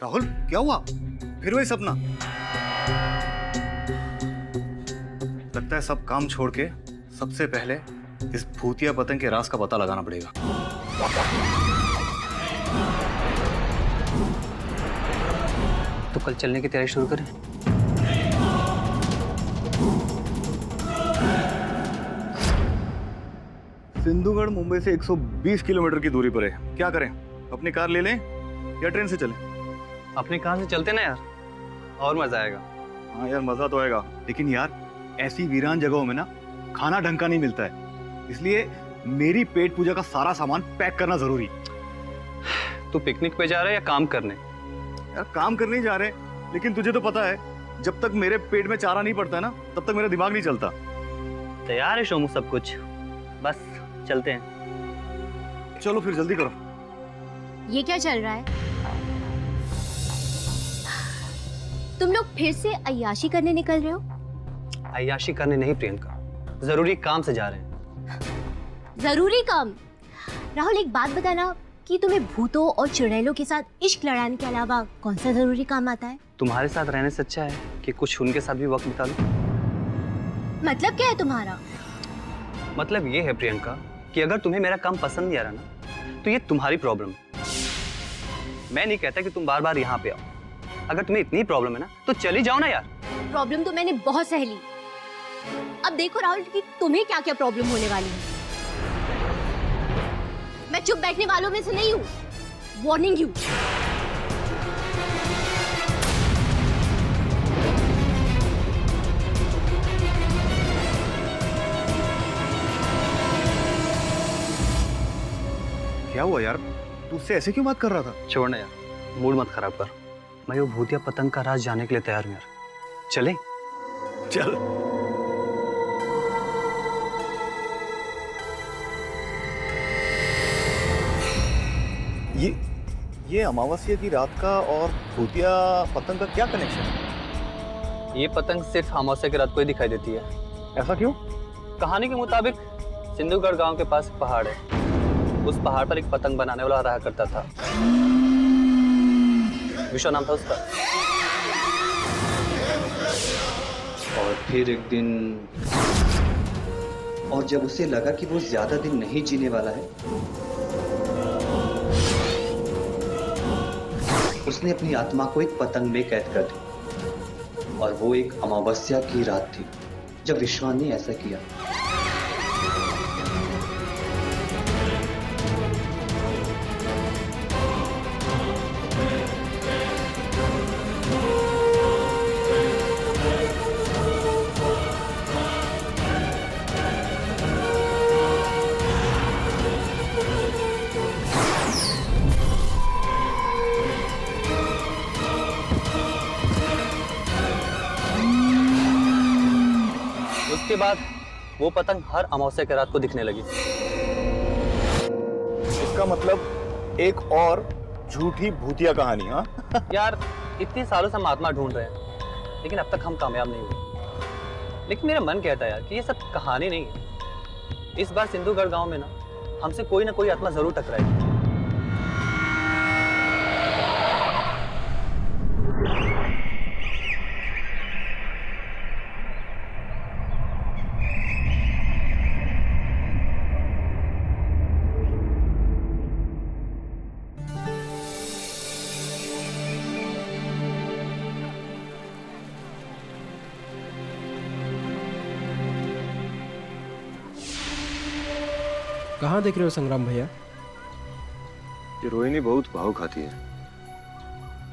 राहुल क्या हुआ? फिर वही सपना? लगता है सब काम छोड़ के सबसे पहले इस भूतिया पतंग के राज का पता लगाना पड़ेगा। तो कल चलने की तैयारी शुरू करें। सिंधुगढ़ मुंबई से 120 किलोमीटर की दूरी पर है। क्या करें? अपनी कार ले लें या ट्रेन से चलें? अपनी कार से चलते ना यार, और मजा आएगा। हाँ यार मजा तो आएगा, लेकिन यार ऐसी वीरान जगहों में ना खाना ढंग का नहीं मिलता है, इसलिए मेरी पेट पूजा का सारा सामान पैक करना जरूरी। तू पिकनिक पे जा रहा है या काम करने? यार काम करने ही जा रहे हैं, लेकिन तुझे तो पता है जब तक मेरे पेट में चारा नहीं पड़ता है ना तब तक मेरा दिमाग नहीं चलता। तैयार है शोमू सब कुछ, बस चलते हैं। चलो फिर जल्दी करो। ये क्या चल रहा है? तुम लोग फिर से अय्याशी करने निकल रहे हो? अय्याशी करने नहीं प्रियंका, जरूरी काम से जा रहे हैं। जरूरी काम? राहुल एक बात बताना कि तुम्हें भूतों और चुड़ैलों के साथ इश्क लड़ाने के अलावा कौन सा जरूरी काम आता है? तुम्हारे साथ रहने से अच्छा है कि कुछ उनके साथ भी वक्त बिता लो। मतलब क्या है तुम्हारा? मतलब ये है प्रियंका कि अगर तुम्हें मेरा काम पसंद नहीं आ रहा ना तो ये तुम्हारी प्रॉब्लम है। मैं नहीं कहता कि तुम बार बार यहाँ पे आओ। अगर तुम्हें इतनी प्रॉब्लम है ना तो चली जाओ ना यार। प्रॉब्लम तो मैंने बहुत सह ली। अब देखो राहुल कि तुम्हें क्या क्या प्रॉब्लम होने वाली है। मैं चुप बैठने वालों में से नहीं हूँ। Warning you. क्या हुआ यार? तू उससे ऐसे क्यों बात कर रहा था? छोड़ना यार, मूड मत खराब कर। मैं वो भूतिया पतंग का राज जानने के लिए तैयार हूँ यार। चले? चल। ये अमावस्या की रात का और भूतिया पतंग का क्या कनेक्शन है? ये पतंग सिर्फ अमावस्या की रात को ही दिखाई देती है। ऐसा क्यों? कहानी के मुताबिक सिंधुगढ़ गांव के पास एक पहाड़ है। उस पहाड़ पर एक पतंग बनाने वाला रहा करता था। विश्व नाम था उसका। और फिर एक दिन, और जब उसे लगा कि वो ज्यादा दिन नहीं जीने वाला है, उसने अपनी आत्मा को एक पतंग में कैद कर दिया। और वो एक अमावस्या की रात थी जब विश्वा ने ऐसा किया। उसके बाद वो पतंग हर अमावस्या की रात को दिखने लगी। इसका मतलब एक और झूठी भूतिया कहानी। हाँ यार इतने सालों से हम आत्मा ढूंढ रहे हैं, लेकिन अब तक हम कामयाब नहीं हुए। लेकिन मेरा मन कहता है यार कि ये सब कहानी नहीं है। इस बार सिंधुगढ़ गांव में ना हमसे कोई ना कोई आत्मा जरूर टकराएगी। कहाँ देख रहे हो संग्राम भैया? ये रोहिणी बहुत भाव खाती है।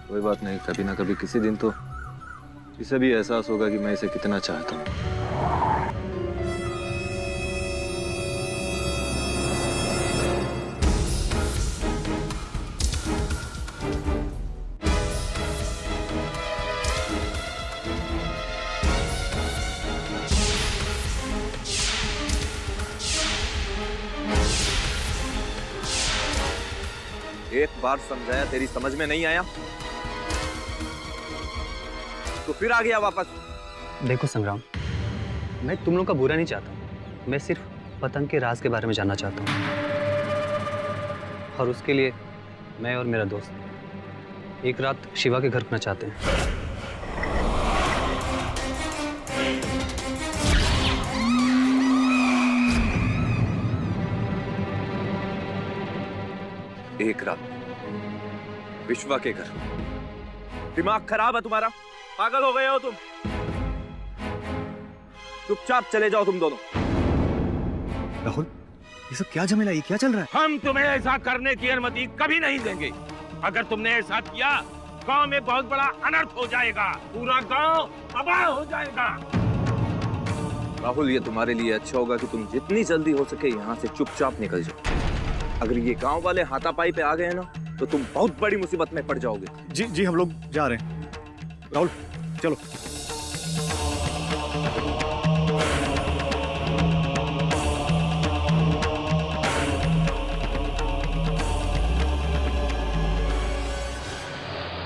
कोई बात नहीं, कभी ना कभी किसी दिन तो इसे भी एहसास होगा कि मैं इसे कितना चाहता हूँ। एक बार समझाया, तेरी समझ में नहीं आया तो फिर आ गया वापस। देखो संग्राम, मैं तुम लोग का बुरा नहीं चाहता। मैं सिर्फ पतंग के राज के बारे में जानना चाहता हूँ, और उसके लिए मैं और मेरा दोस्त एक रात शिवा के घर रुकना चाहते हैं। एक रात विश्वा के घर? दिमाग खराब है तुम्हारा? पागल हो गए हो तुम? चुपचाप चले जाओ तुम दोनों। राहुल, ये सब क्या झमेला, ये क्या चल रहा है? हम तुम्हें ऐसा करने की अनुमति कभी नहीं देंगे। अगर तुमने ऐसा किया, गांव में बहुत बड़ा अनर्थ हो जाएगा, पूरा गांव तबाह हो जाएगा। राहुल, ये तुम्हारे लिए अच्छा होगा कि तुम जितनी जल्दी हो सके यहाँ से चुपचाप निकल जाओ। अगर ये गांव वाले हाथापाई पे आ गए ना, तो तुम बहुत बड़ी मुसीबत में पड़ जाओगे। जी जी, हम लोग जा रहे हैं। राहुल चलो।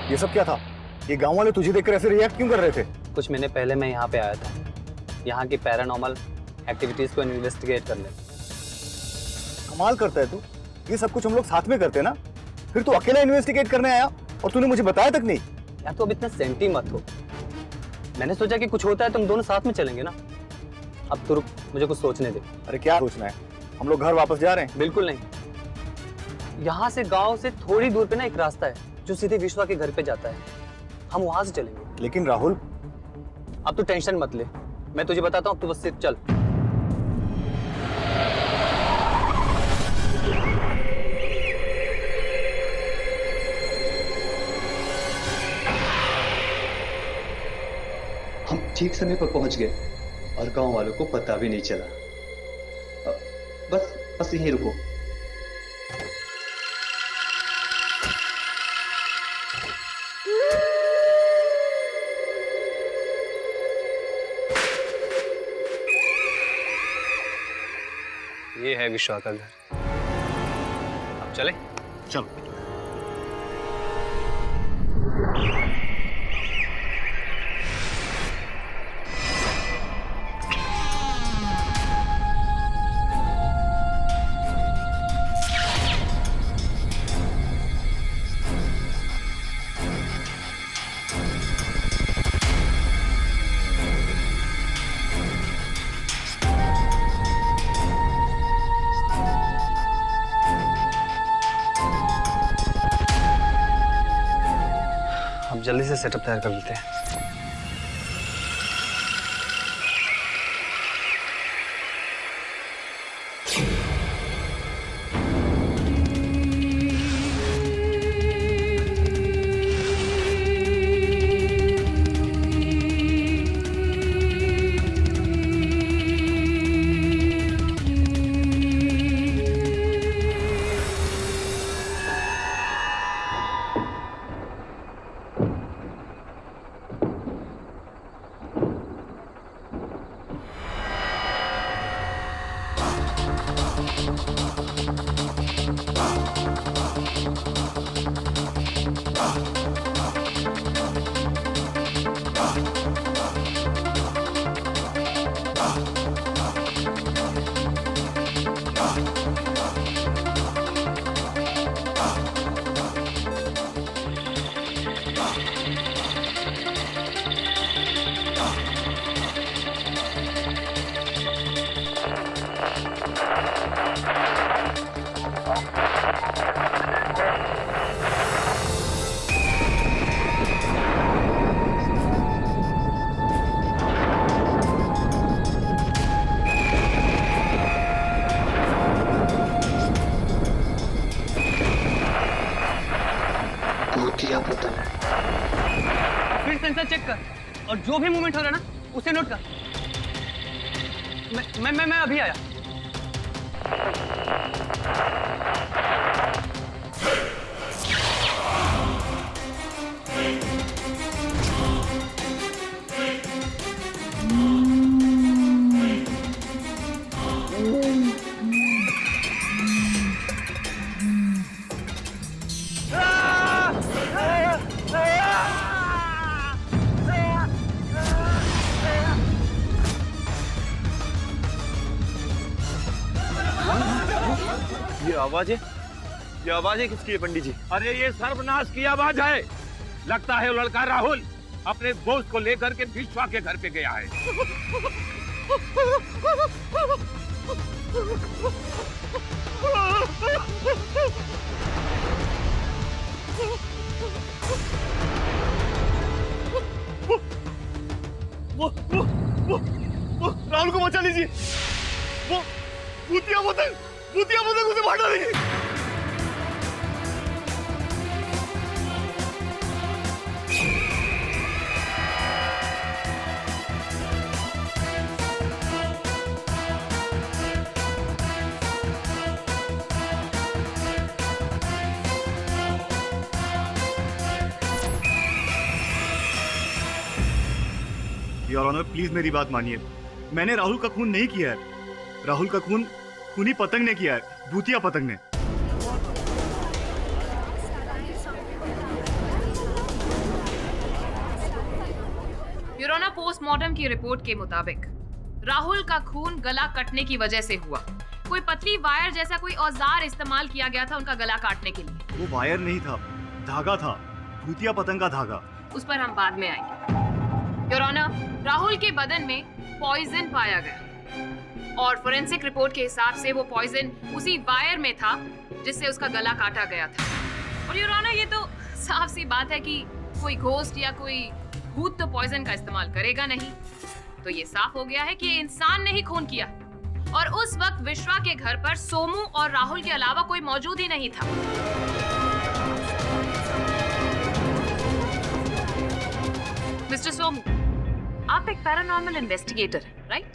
ये सब क्या था? ये गांव वाले तुझे देखकर ऐसे रिएक्ट क्यों कर रहे थे? कुछ महीने पहले मैं यहाँ पे आया था, यहाँ की पैरानॉर्मल एक्टिविटीज को इन्वेस्टिगेट करने। कमाल करता है तू। ये सब कुछ हम लोग साथ में करते हैं ना, फिर तू अकेला इन्वेस्टिगेट करने आया और तूने मुझे बताया तक नहीं। यार तो अब इतना सेंटी मत हो। मैंने सोचा कि कुछ होता है तुम दोनों साथ में चलेंगे ना। अब तो रुक, मुझे कुछ सोचने दे। अरे क्या सोचना है? हम लोग घर वापस जा रहे हैं। बिल्कुल नहीं। यहाँ से गांव से थोड़ी दूर पे ना एक रास्ता है जो सीधे विश्वा के घर पे जाता है। हम वहां से चलेंगे। लेकिन राहुल, अब तू टेंशन मत ले, मैं तुझे बताता हूँ, तू बस सिर्फ चल। हम ठीक समय पर पहुंच गए और गांव वालों को पता भी नहीं चला। बस यहीं रुको। ये है विश्वा का घर। अब चले? चलो। जल्दी से सेटअप तैयार कर लेते हैं। क्या पता? फिर सेंसर चेक कर और जो भी मूवमेंट हो रहा है ना उसे नोट कर। मैं अभी आया। ये आवाजें किसकी है पंडित जी? अरे ये सर्वनाश की आवाज है। लगता है वो लड़का राहुल अपने दोस्त को लेकर के विश्वा के घर पे गया है। वो राहुल को बचा लीजिए। वो भूतिया पतंग उसे मार डालेगी। योर ऑनर, प्लीज मेरी बात मानिए। मैंने राहुल का खून नहीं किया है। राहुल का खून खूनी पतंग ने किया है, भूतिया पतंग ने। योर ऑनर, पोस्टमार्टम की रिपोर्ट के मुताबिक राहुल का खून गला कटने की वजह से हुआ। कोई पतली वायर जैसा कोई औजार इस्तेमाल किया गया था उनका गला काटने के लिए। वो वायर नहीं था, धागा था, भूतिया पतंग का धागा। उस पर हम बाद में आएंगे। योर ऑनर, राहुल के बदन में पॉइजन पाया गया और फोरेंसिक रिपोर्ट के हिसाब से वो पॉइजन उसी वायर में था जिससे उसका गला काटा गया था। और योर ऑनर, ये तो साफ सी बात है कि कोई घोस्ट या कोई भूत तो पॉइजन का इस्तेमाल करेगा नहीं। तो ये साफ हो गया है कि ये इंसान ने ही खून किया और उस वक्त विश्वा के घर पर सोमू और राहुल के अलावा कोई मौजूद ही नहीं था। मिस्टर सोमू, आप एक पैरानॉर्मल इन्वेस्टिगेटर हैं, राइट?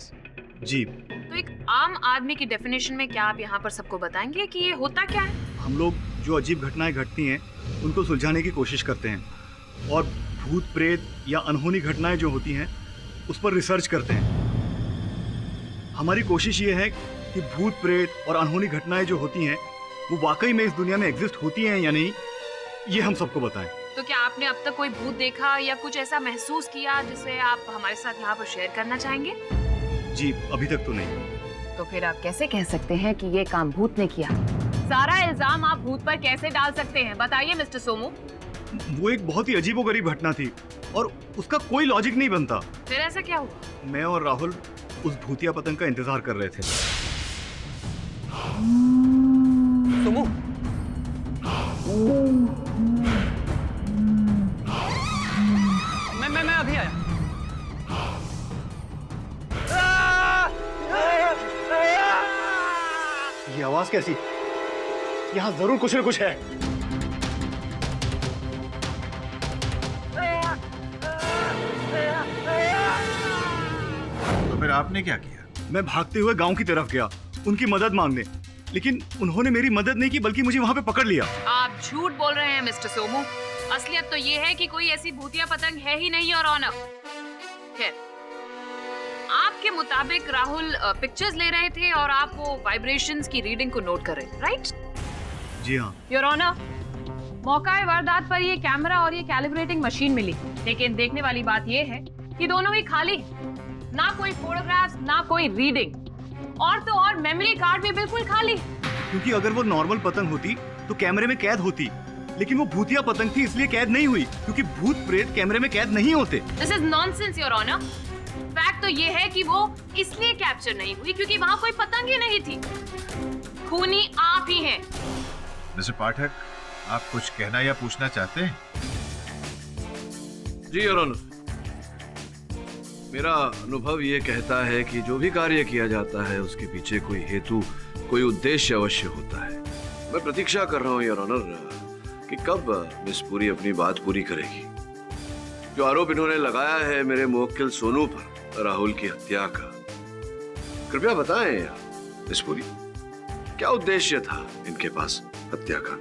जी। तो एक आम आदमी की डेफिनेशन में क्या आप यहाँ पर सबको बताएंगे कि ये होता क्या है? हम लोग जो अजीब घटनाएं घटती हैं उनको सुलझाने की कोशिश करते हैं और भूत प्रेत या अनहोनी घटनाएं जो होती हैं उस पर रिसर्च करते हैं। हमारी कोशिश ये है कि भूत प्रेत और अनहोनी घटनाएं जो होती हैं वो वाकई में इस दुनिया में एग्जिस्ट होती हैं या नहीं, ये हम सबको बताएं। तो क्या आपने अब तक कोई भूत देखा या कुछ ऐसा महसूस किया जिसे आप हमारे साथ यहाँ पर शेयर करना चाहेंगे? जी, अभी तक तो नहीं। तो फिर आप कैसे कह सकते हैं कि ये काम भूत ने किया? सारा इल्जाम आप भूत पर कैसे डाल सकते हैं? बताइए मिस्टर सोमू। वो एक बहुत ही अजीबोगरीब घटना थी और उसका कोई लॉजिक नहीं बनता। फिर ऐसा क्या हुआ? मैं और राहुल उस भूतिया पतंग का इंतजार कर रहे थे। सुमू, मैं अभी आया। ये आवाज कैसी? यहाँ जरूर कुछ न कुछ है। तो फिर आपने क्या किया? मैं भागते हुए गांव की तरफ गया उनकी मदद मांगने, लेकिन उन्होंने मेरी मदद नहीं की बल्कि मुझे वहां पे पकड़ लिया। आप झूठ बोल रहे हैं मिस्टर सोमू। असलियत तो ये है कि कोई ऐसी भूतिया पतंग है ही नहीं और ऑनर। खैर, आपके मुताबिक राहुल पिक्चर्स ले रहे थे और आप वो वाइब्रेशंस की रीडिंग को नोट कर रहे थे, राइट? जी हाँ। योर ऑनर, मौका वारदात पर ये कैमरा और ये कैलिब्रेटिंग मशीन मिली, लेकिन देखने वाली बात ये है कि दोनों ही खाली, ना कोई फोटोग्राफ्स ना कोई रीडिंग, और तो और मेमोरी कार्ड भी बिल्कुल खाली। क्योंकि अगर वो नॉर्मल पतंग होती तो कैमरे में कैद होती, लेकिन वो भूतिया पतंग थी इसलिए कैद नहीं हुई, क्योंकि भूत प्रेत कैमरे में कैद नहीं होते। This is nonsense your honour. Fact तो ये है कि वो इसलिए कैप्चर नहीं हुई क्योंकि वहाँ कोई पतंग ही नहीं थी। खूनी आप ही हैं। मिस्टर पाठक, आप कुछ कहना या पूछना चाहते हैं? जी योर ऑनर, मेरा अनुभव ये कहता है कि जो भी कार्य किया जाता है उसके पीछे कोई हेतु, कोई उद्देश्य अवश्य होता है। मैं प्रतीक्षा कर रहा हूँ योर ऑनर कि कब मिस पुरी अपनी बात पूरी करेगी। जो आरोप इन्होंने लगाया है मेरे मुवक्किल सोनू पर राहुल की हत्या का, कृपया बताएं मिस पुरी, क्या उद्देश्य था इनके पास हत्या का?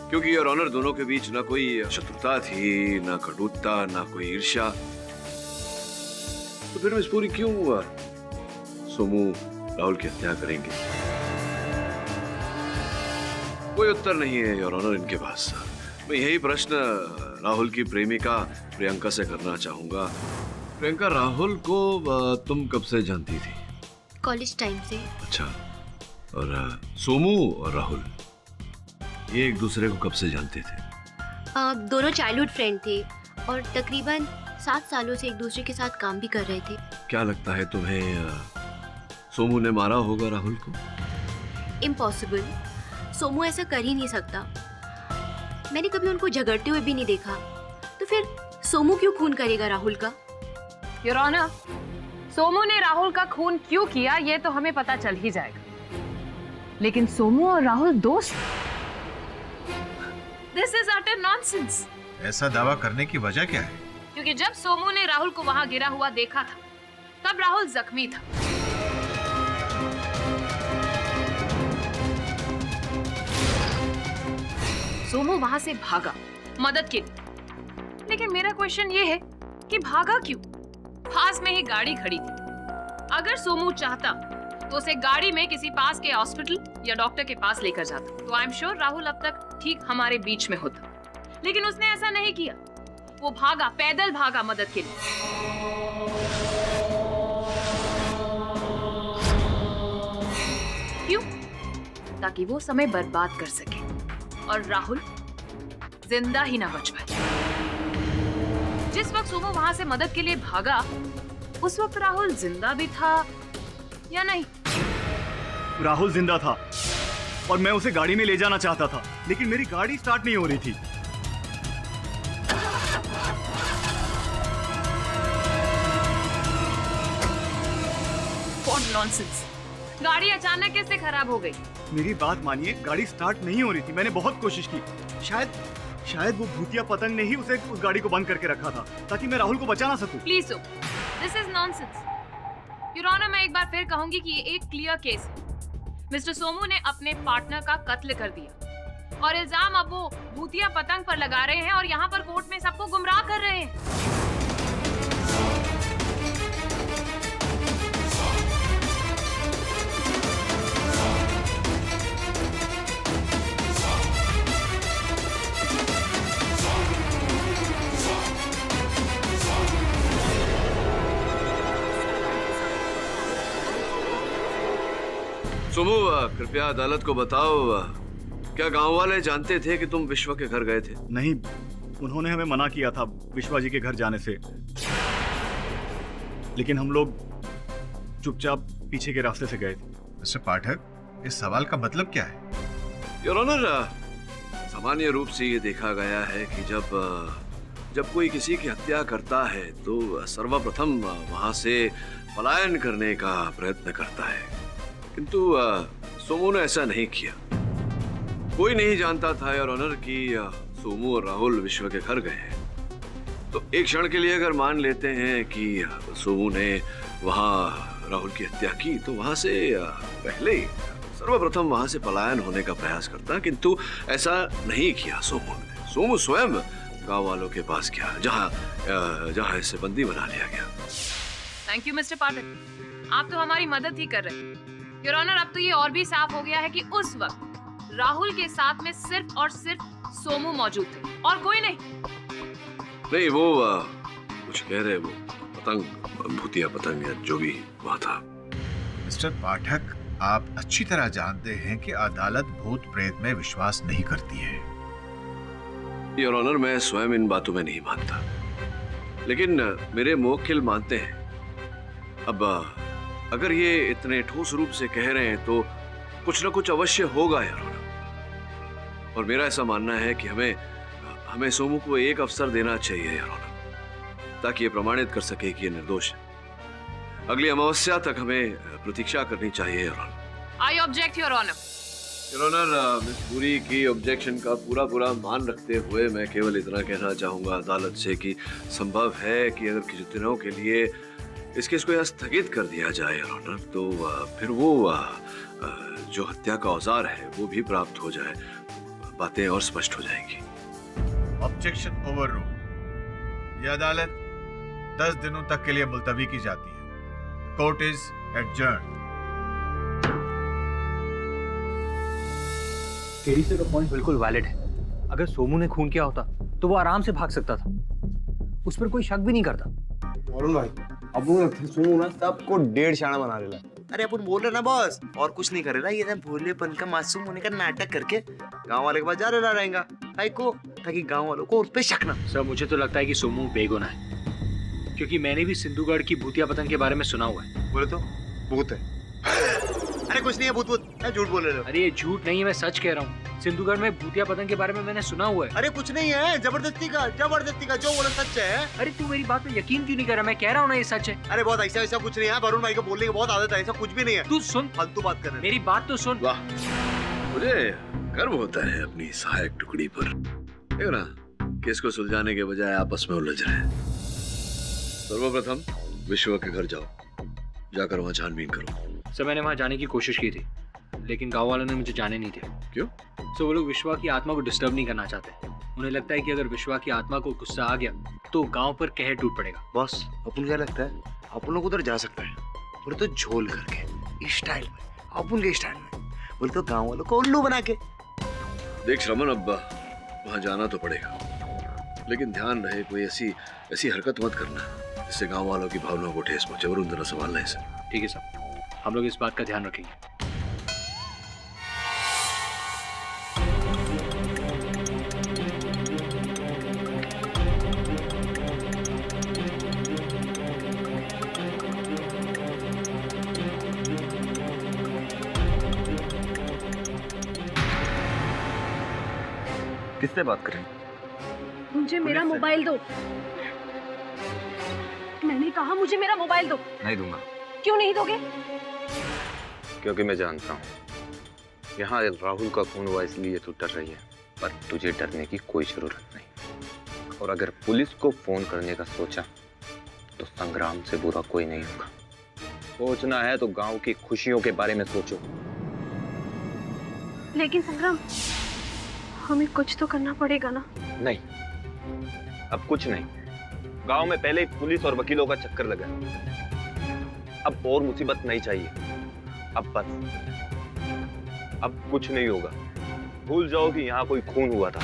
क्योंकि योर ऑनर दोनों के बीच ना कोई शत्रुता थी, ना कटुता, ना कोई ईर्ष्या। तो फिर मिस पुरी क्यों हुआ सोमू राहुल की हत्या करेंगे? कोई उत्तर नहीं है योर ऑनर इनके पास। मैं यही प्रश्न राहुल की प्रेमिका प्रियंका से करना चाहूंगा। प्रियंका, राहुल को तुम कब से जानती थी? कॉलेज टाइम से। अच्छा, और सोमू और राहुल ये एक दूसरे को कब से जानते थे? दोनों चाइल्डहुड फ्रेंड थे और तकरीबन 7 सालों से एक दूसरे के साथ काम भी कर रहे थे। क्या लगता है तुम्हें सोमू ने मारा होगा राहुल को? इम्पॉसिबल, सोमू ऐसा कर ही नहीं सकता। मैंने कभी उनको झगड़ते हुए भी नहीं देखा, तो फिर सोमू क्यों खून करेगा राहुल का? योर ऑनर, सोमू ने राहुल का खून क्यों किया ये तो हमें पता चल ही जाएगा, लेकिन सोमू और राहुल दोस्त? This is utter nonsense. ऐसा दावा करने की वजह क्या है? क्योंकि जब सोमू ने राहुल को वहां गिरा हुआ देखा था, तब राहुल जख्मी था। सोमू वहां से भागा मदद के लिए, लेकिन मेरा क्वेश्चन ये है कि भागा क्यों? पास में ही गाड़ी खड़ी थी। अगर सोमू चाहता तो उसे गाड़ी में किसी पास के हॉस्पिटल या डॉक्टर के पास लेकर जाता, तो आई एम श्योर राहुल अब तक ठीक हमारे बीच में होता। लेकिन उसने ऐसा नहीं किया, वो भागा, पैदल भागा मदद के लिए। क्यों? ताकि वो समय बर्बाद कर सके और राहुल जिंदा ही ना बच पाए। जिस वक्त सोमू वहां से मदद के लिए भागा, उस वक्त राहुल जिंदा भी था या नहीं? राहुल जिंदा था और मैं उसे गाड़ी में ले जाना चाहता था, लेकिन मेरी गाड़ी स्टार्ट नहीं हो रही थी। What nonsense! गाड़ी अचानक कैसे खराब हो गई? मेरी बात मानिए, गाड़ी स्टार्ट नहीं हो रही थी। मैंने बहुत कोशिश की। शायद वो भूतिया पतंग ने ही उस गाड़ी को बंद करके रखा था ताकि मैं राहुल को बचा ना सकूं। Please this is nonsense. Your honour, मैं एक बार फिर कहूंगी कि ये एक क्लियर केस है। मिस्टर सोमू ने अपने पार्टनर का कत्ल कर दिया और इल्जाम अब वो भूतिया पतंग पर लगा रहे हैं और यहाँ पर कोर्ट में सबको गुमराह कर रहे हैं। सोमू, कृपया अदालत को बताओ, क्या गांव वाले जानते थे कि तुम विश्वा के घर गए थे? नहीं, उन्होंने हमें मना किया था विश्वा जी के घर जाने से, लेकिन हम लोग चुपचाप पीछे के रास्ते से गए थे। मिस्टर पाठक, इस सवाल का मतलब क्या है? योर ऑनर, सामान्य रूप से ये देखा गया है कि जब कोई किसी की हत्या करता है तो सर्वप्रथम वहां से पलायन करने का प्रयत्न करता है, किंतु सोमू ने ऐसा नहीं किया। कोई नहीं जानता था योर ऑनर कि सोमू और राहुल विश्व के घर गए हैं। तो एक क्षण के लिए अगर मान लेते हैं कि सोमू ने वहां राहुल की हत्या की, तो वहां से पहले ही सर्वप्रथम वहां से पलायन होने का प्रयास करता, किंतु ऐसा नहीं किया सोमू ने। सोमू स्वयं गांव वालों के पास गया, जहां इसे बंदी बना लिया गया। थैंक यू मिस्टर पाठक, आप तो हमारी मदद ही कर रहे हैं। योर ऑनर, अब तो ये और भी साफ हो गया है कि उस वक्त राहुल के साथ में सिर्फ और सिर्फ सोमू मौजूद थे और कोई नहीं। नहीं, वो कुछ कह रहे, वो पतंग, भूतिया पतंग या जो भी वहां था। मिस्टर पाठक, आप अच्छी तरह जानते हैं कि अदालत भूत प्रेत में विश्वास नहीं करती है। योर ऑनर, मैं स्वयं इन बातों में नहीं मानता, लेकिन मेरे मुवक्किल मानते हैं। अब अगर ये इतने ठोस रूप से कह रहे हैं तो कुछ ना कुछ अवश्य होगा योर ऑनर। और मेरा ऐसा मानना है कि हमें सोमू को एक अवसर देना चाहिए योर ऑनर, ताकि ये प्रमाणित कर सके कि ये निर्दोष है। अगली अमावस्या तक हमें प्रतीक्षा करनी चाहिए your honour. I object your honour. Your honour, miss Puri की ऑब्जेक्शन का पूरा मान रखते हुए मैं केवल इतना कहना चाहूंगा अदालत से कि संभव है कि अगर कुछ दिनों के लिए इस केस को यहाँ स्थगित कर दिया जाए योर ऑनर, तो फिर वो जो हत्या का औजार है वो भी प्राप्त हो जाए, बातें और स्पष्ट हो जाएंगी। Objection over rule. यह अदालत 10 दिनों तक के लिए मुलतवी की जाती है। Court is adjourn. केडी से का पॉइंट बिल्कुल वैलिड है। अगर सोमू ने खून किया होता तो वो आराम से भाग सकता था, उस पर कोई शक भी नहीं करता। वरुण भाई, अब सोमू ना सबको 1.5 शाणा बना रहा है। अरे अपन बोल रहे ना बॉस, और कुछ नहीं करेगा ये ना, भोलेपन का मासूम होने का नाटक करके गांव वाले के पास जा रहा रहेगा को, ताकि गांव वालों को उस पे शक ना। सर मुझे तो लगता है कि सोमू बेगुनाह है, क्योंकि मैंने भी सिंधुगढ़ की भूतिया पतंग के बारे में सुना हुआ है। बोले तो भूत है। अरे कुछ नहीं है, भूत झूठ बोल रहे हो। अरे ये झूठ नहीं है, मैं सच कह रहा हूँ। सिंधुगढ़ में भूतिया पतंग के बारे में मैंने सुना हुआ है। अरे कुछ नहीं है, जबरदस्ती का जो बोला सच है। अरे तू मेरी बात पे यकीन क्यों नहीं कर रहा? मैं कह रहा हूँ ना ये सच है। अरे बहुत ऐसा कुछ नहीं है, वरुण भाई को बोलने की बहुत आदत है, ऐसा कुछ भी नहीं है। तू सुन, फालतू बात कर रहे। मेरी बात तो सुन। वाह, मुझे गर्व होता है अपनी सहायक टुकड़ी पर। देखो ना, केस को सुलझाने के बजाय आपस में उलझ रहे हैं। सर्वप्रथम विश्वा के घर जाओ, जाकर वहां छानबीन करो। सर मैंने वहां जाने की कोशिश की थी, लेकिन गांव वालों ने मुझे जाने नहीं दिया। क्यों? सो वो लोग विश्वा की आत्मा को डिस्टर्ब नहीं करना चाहते। उन्हें लगता है कि अगर विश्वा की आत्मा को गुस्सा आ गया तो गांव पर कहर टूट पड़ेगा। बॉस अपन क्या लगता है, अपन लोग उधर जा सकता है, बोले तो झोल करके इस स्टाइल में, अपन के स्टाइल में, बोले तो गांव वालों को उल्लू बना के। देख श्रमण अब्बा, वहां जाना तो पड़ेगा, लेकिन ध्यान रहे कोई ऐसी हरकत मत करना जिससे गांव वालों की भावनाओं को ठेस पहुंचे। और जरा संभालना है इसे। ठीक है साहब, हम लोग इस बात का ध्यान रखेंगे। किससे बात करें? मुझे मेरा मोबाइल दो। मैंने कहा मुझे मेरा मोबाइल दो। नहीं दूंगा। क्यों नहीं दोगे? क्योंकि मैं जानता हूँ यहाँ राहुल का खून हुआ इसलिए तू डर रही है, पर तुझे डरने की कोई जरूरत नहीं। और अगर पुलिस को फोन करने का सोचा तो संग्राम से बुरा कोई नहीं होगा। सोचना है तो गांव की खुशियों के बारे में सोचो। लेकिन संग्राम, हमें कुछ तो करना पड़ेगा ना। नहीं, अब कुछ नहीं। गांव में पहले ही पुलिस और वकीलों का चक्कर लगा। अब और मुसीबत नहीं चाहिए। अब बस, अब कुछ नहीं होगा। भूल जाओ कि यहाँ कोई खून हुआ था।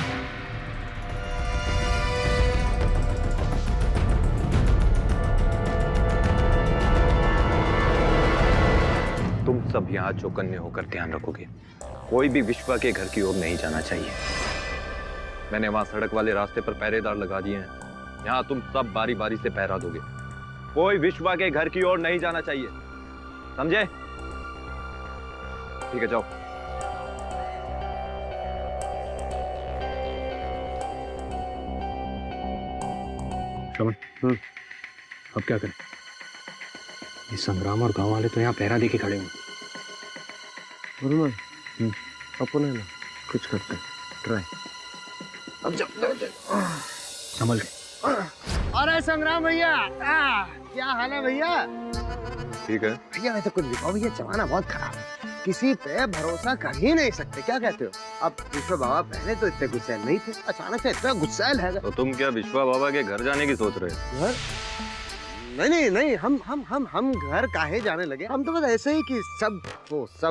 तुम सब यहाँ चौकन्ने होकर ध्यान रखोगे। कोई भी विश्वा के घर की ओर नहीं जाना चाहिए। मैंने वहां सड़क वाले रास्ते पर पहरेदार लगा दिए हैं। यहाँ तुम सब बारी बारी से पहरा दोगे। कोई विश्वा के घर की ओर नहीं जाना चाहिए, समझे? ठीक है, जाओ। श्रवण, अब क्या करें? ये संग्राम और गांव वाले तो यहाँ पहरा देके खड़े हैं। अपन है ना, कुछ करते हैं, ट्राई। अब जब संभल के। अरे संग्राम भैया, क्या हाल है भैया? ठीक है भैया मैं तो कुछ दिखाओ भैया, जमाना बहुत खराब है, किसी पे भरोसा कर ही नहीं सकते। क्या कहते हो? अब विश्वा बाबा पहले तो इतने गुस्सैल नहीं थे, अचानक से इतना गुस्सैल है। तो तुम क्या विश्वा बाबा के घर जाने की सोच रहे हो? घर? नहीं, हम घर काहे जाने लगे? हम तो बस ऐसे ही कि सब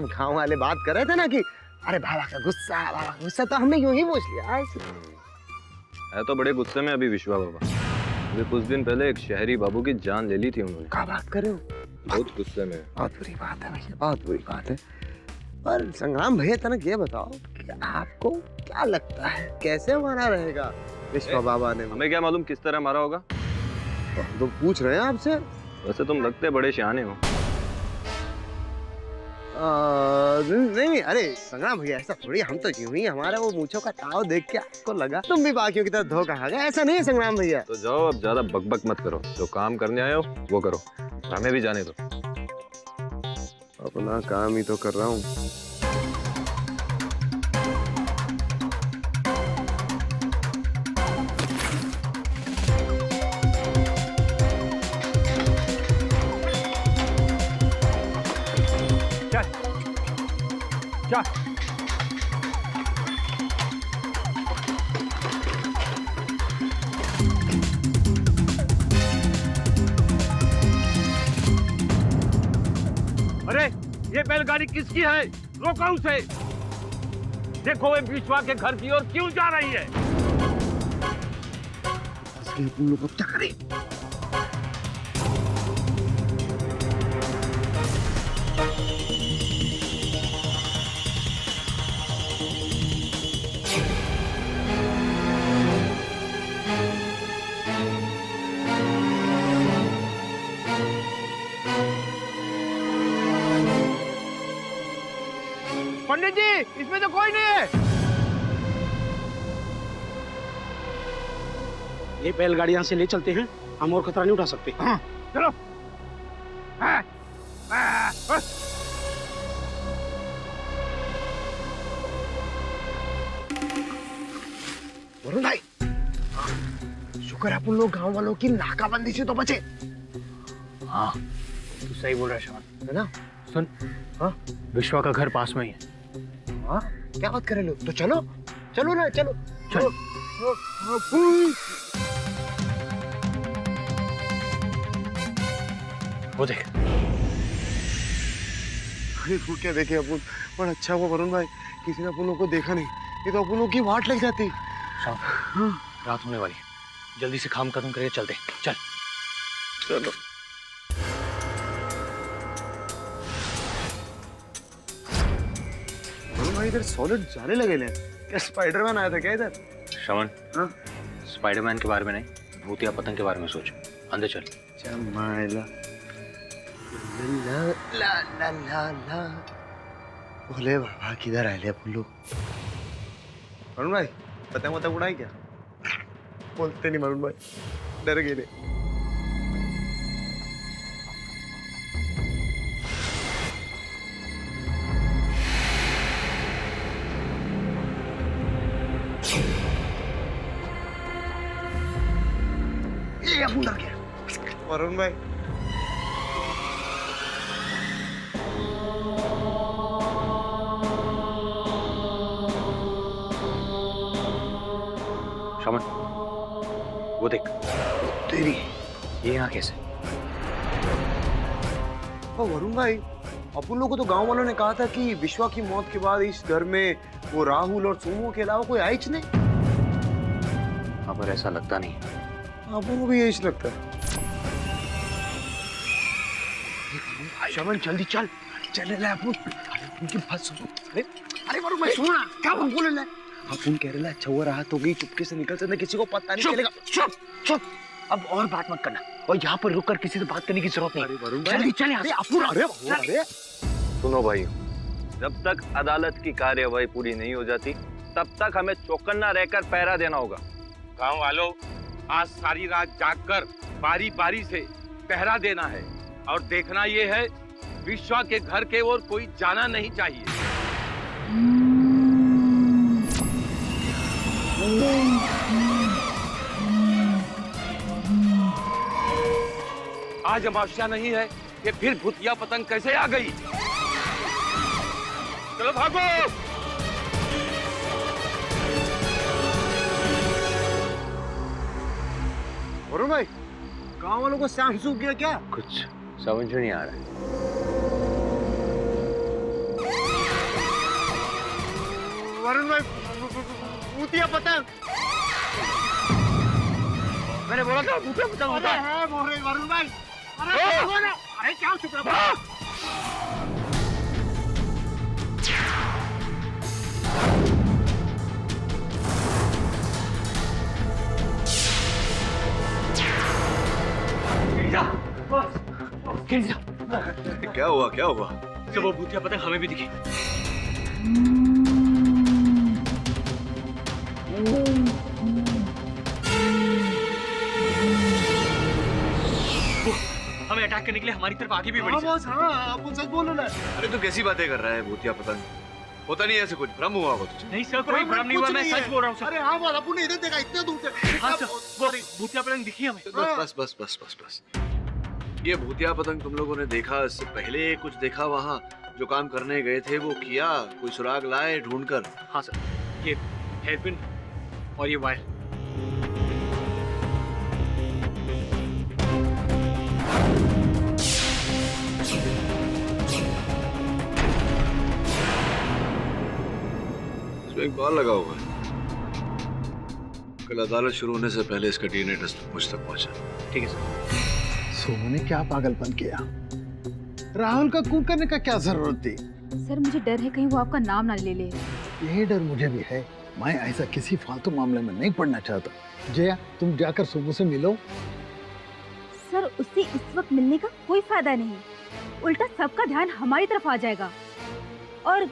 गाँव वाले बात कर रहे थे ना कि अरे बाबा का गुस्सा, तो हमने यूं ही पूछ लिया। है तो बड़े गुस्से में अभी विश्वा बाबा। अभी कुछ दिन पहले एक शहरी बाबू की जान ले ली थी उन्होंने। क्या बात कर रहे हो? बहुत गुस्से में। बहुत बुरी बात है भैया, बहुत बुरी बात है। पर संग्राम भैया तनक ये बताओ कि आपको क्या लगता है कैसे मारा रहेगा विश्वा बाबा ने? हमें क्या मालूम किस तरह मारा होगा, तो पूछ रहे हैं आपसे। वैसे तुम लगते बड़े सियाने हो। नहीं, अरे संग्राम भैया ऐसा थोड़ी, हम तो यूं ही, हमारा वो मूंछों का ताव देख के आपको लगा तुम भी बाकियों की तरह धोखा खा गए। ऐसा नहीं है संग्राम भैया। तो जाओ, अब ज्यादा बकबक मत करो। जो काम करने आए हो वो करो, हमें भी जाने दो। अपना काम ही तो कर रहा हूँ। अरे ये बैलगाड़ी किसकी है? रोको उसे। देखो वो विश्वा के घर की ओर क्यों जा रही है? तुम लोग क्या करें? पंडित जी, इसमें तो कोई नहीं है। ये बैलगाड़ी यहाँ से ले चलते हैं, हम और खतरा नहीं उठा सकते। हाँ, चलो। वरुण भाई, शुक्र है अपन लोग गांव वालों की नाकाबंदी से तो बचे। हाँ तू सही बोल रहा है श्रवण, है ना? सुन, हाँ विश्वा का घर पास में ही है। हाँ, क्या बात कर रहे लोग? तो चलो चलो ना, चलो चल। वो देख। अरे वो क्या देखे अपन, पर अच्छा हुआ वरुण भाई किसी ने अपन लोग को देखा नहीं, ये तो अपन लोग की वाट लग जाती। शाम, रात होने वाली है, जल्दी से काम खत्म करके चलते। चल चलो। वरुण भाई इधर सॉलिड जाने लगे ले, क्या स्पाइडरमैन आया था क्या इधर? श्रवण, हाँ? स्पाइडरमैन के बारे में नहीं, भूतिया पतंग के बारे में सोच। अंदर चल। चमाइला ला ला ला ला ला। बोले बाबा किधर आए ले अपन लोग? वरुण भाई पतंग वतंग उड़ाई क्या? बोलते नहीं वरुण भाई, डर गए रे। ये अपन डर गया वरुण भाई। श्रवण, वो देख। तेरी ये यहाँ कैसे? वरुण भाई, अपन लोगों को तो गांव वालों ने कहा था कि विश्वा की मौत के बाद इस घर में वो राहुल और सोमू के अलावा कोई आइच नहीं। हाँ पर ऐसा लगता नहीं। अपन को भी यही लगता है। श्रवण जल्दी चल, चल रहा है अपन। उनकी बात सुनो। अरे वरुण भाई सुनो ना, क्या अपन बोल रहे हैं? अपन कह रहे हैं अच्छा हुआ राहत हो गई, चुपके से निकल सकते, किसी को पता नहीं चलेगा। चुप चुप, अब और बात मत करना, और यहाँ पर रुककर किसी से बात करने की जरूरत नहीं। जल्दी चल यहाँ से। अरे सुनो भाई, जब तक अदालत की कार्यवाही पूरी नहीं हो जाती तब तक हमें चौकन्ना रहकर पहरा देना होगा। गांव वालों, आज सारी रात जागकर बारी बारी से पहरा देना है और देखना ये है विश्वा के घर के ओर कोई जाना नहीं चाहिए। आज अमावस्या नहीं है कि फिर भूतिया पतंग कैसे आ गई? चलो भागो। वरुण भाई, गांव वालों को सांप सूख गया क्या? कुछ समझ नहीं आ रहा है। वरुण भाई, भूतिया पतंग। मैंने बोला था भूतिया पतंग होता है। वरुण भाई, अरे क्या चुप रहा? क्या हुआ, क्या हुआ? जब वो भूतिया पतंग हमें भी दिखी। हमें अटैक करने के लिए हमारी तरफ आगे भी बढ़ी। हाँ, आप सच बोलो ना। अरे तू कैसी बातें कर रहा है? भूतिया पतंग होता नहीं, ऐसे कुछ भ्रम हुआ होगा तुझे। नहीं सर, कोई भ्रम नहीं हुआ, मैं सच बोल रहा हूँ सर। अरे हाँ, बोल, अपन ने इधर देखा इतने दूर से। हाँ सर, वो भूतिया पतंग दिखी हमें। बस बस बस बस बस। ये भूतिया पतंग तुम लोगों ने देखा, इससे पहले कुछ देखा? वहाँ जो काम करने गए थे वो किया? कोई सुराग लाए ढूंढकर? हाँ सर, ये हेयरपिन और ये वायर। इसमें एक बाल लगा हुआ है। कल अदालत शुरू होने से पहले इसका डीएनए टेस्ट मुझ तक पहुंचा। ठीक है सर। सोमू ने क्या पागलपन किया? राहुल का खून करने का क्या जरूरत थी? सर मुझे डर है कहीं वो आपका नाम ना ले ले। यही डर मुझे भी है। मैं ऐसा किसी फालतू मामले में नहीं पड़ना चाहता। जया, तुम जाकर सोमू से मिलो। सर उससे इस वक्त मिलने का कोई फायदा नहीं, उल्टा सबका ध्यान हमारी तरफ आ जाएगा। और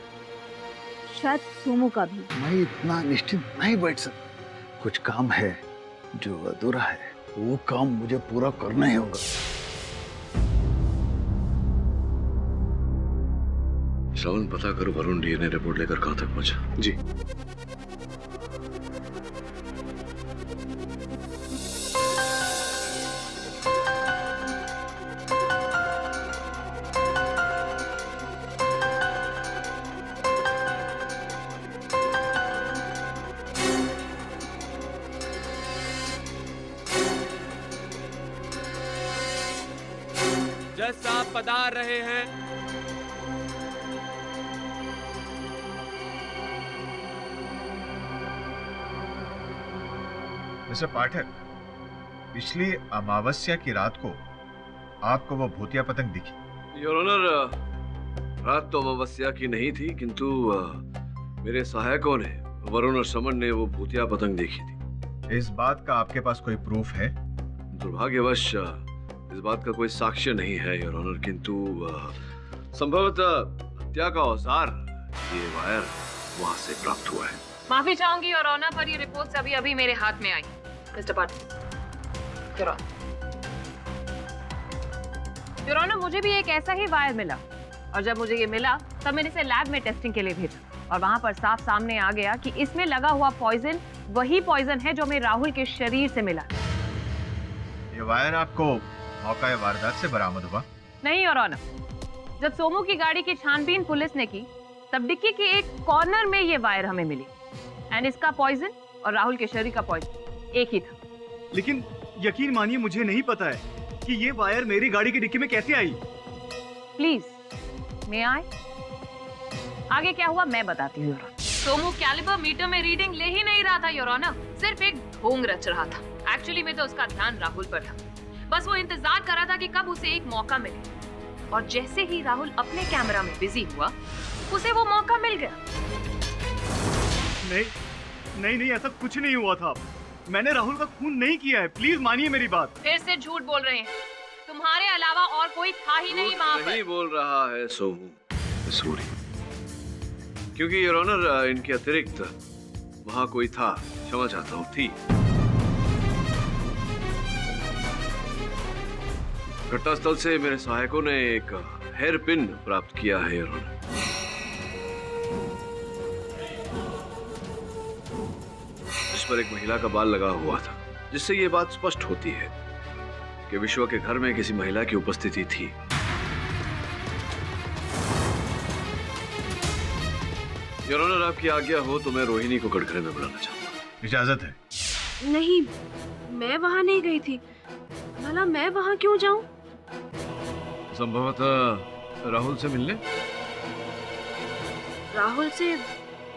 शायद सोमू का भी। मैं इतना निश्चिंत नहीं बैठ सकता। कुछ काम है जो अधूरा है, वो काम मुझे पूरा करना ही होगा। श्रवण, पता करो वरुण डीएनए रिपोर्ट लेकर कहां तक पहुंचा। जी। जज साहब पधार रहे हैं। मिस्टर पाठक, पिछली अमावस्या की रात को आपको वो भूतिया पतंग दिखी? योर ऑनर, रात तो अमावस्या की नहीं थी, किंतु मेरे सहायकों ने, वरुण और समन ने वो भूतिया पतंग देखी थी। इस बात का आपके पास कोई प्रूफ है? दुर्भाग्यवश इस बात का कोई साक्ष्य नहीं है योर ऑनर, किंतु संभवतः हत्या का औजार, ये वायर वहां से प्राप्त हुआ है। माफी चाहूंगी योर ऑनर, पर ये रिपोर्ट्स अभी अभी मेरे हाथ में आई। मिस्टर पाठक, योर ऑनर, मुझे भी एक ऐसा ही वायर मिला, और जब मुझे ये मिला तब मैंने इसे लैब में टेस्टिंग के लिए भेजा, और वहां पर साफ सामने आ गया कि इसमें लगा हुआ पॉइजन वही पॉइजन है जो हमें राहुल के शरीर से मिला। ये वायर आपको मौका वारदात से बरामद हुआ? नहीं योर ऑनर, जब सोमू की गाड़ी की छानबीन पुलिस ने की तब डिक्की के एक कॉर्नर में ये वायर हमें मिली, एंड इसका पॉइजन और राहुल के शरीर का पॉइजन एक ही था। लेकिन यकीन मानिए, मुझे नहीं पता है कि ये वायर मेरी गाड़ी की डिक्की में कैसे आई। प्लीज मैं आए, आगे क्या हुआ मैं बताती हूँ। सोमू कैलिबर मीटर में रीडिंग ले ही नहीं रहा था योर ऑनर, सिर्फ एक ढोंग रच रहा था। एक्चुअली में तो उसका ध्यान राहुल पर था, बस वो इंतजार कर रहा था कि कब उसे एक मौका मिले, और जैसे ही राहुल अपने कैमरा में बिजी हुआ उसे वो मौका मिल गया। नहीं नहीं नहीं, ऐसा कुछ नहीं हुआ था। मैंने राहुल का खून नहीं किया है, प्लीज मानिए मेरी बात। फिर से झूठ बोल रहे हैं, तुम्हारे अलावा और कोई था ही नहीं वहाँ पर। नहीं बोल रहा है सोमू, सूरी, क्योंकि योर ऑनर इनके अतिरिक्त वहां कोई था, क्षमा चाहता हूँ, थी। घटनास्थल से मेरे सहायकों ने एक हेयर पिन प्राप्त किया है योर ऑनर। जिस पर एक महिला का बाल लगा हुआ था, जिससे ये बात स्पष्ट होती है कि विश्वा के घर में किसी महिला की उपस्थिति थी। योर ऑनर, आपकी आज्ञा हो तो मैं रोहिणी को कटघरे में बुलाना चाहूंगा। इजाजत है? नहीं, मैं वहां नहीं गई थी। भला मैं वहां क्यों जाऊं? संभवतः राहुल से मिलने। राहुल से?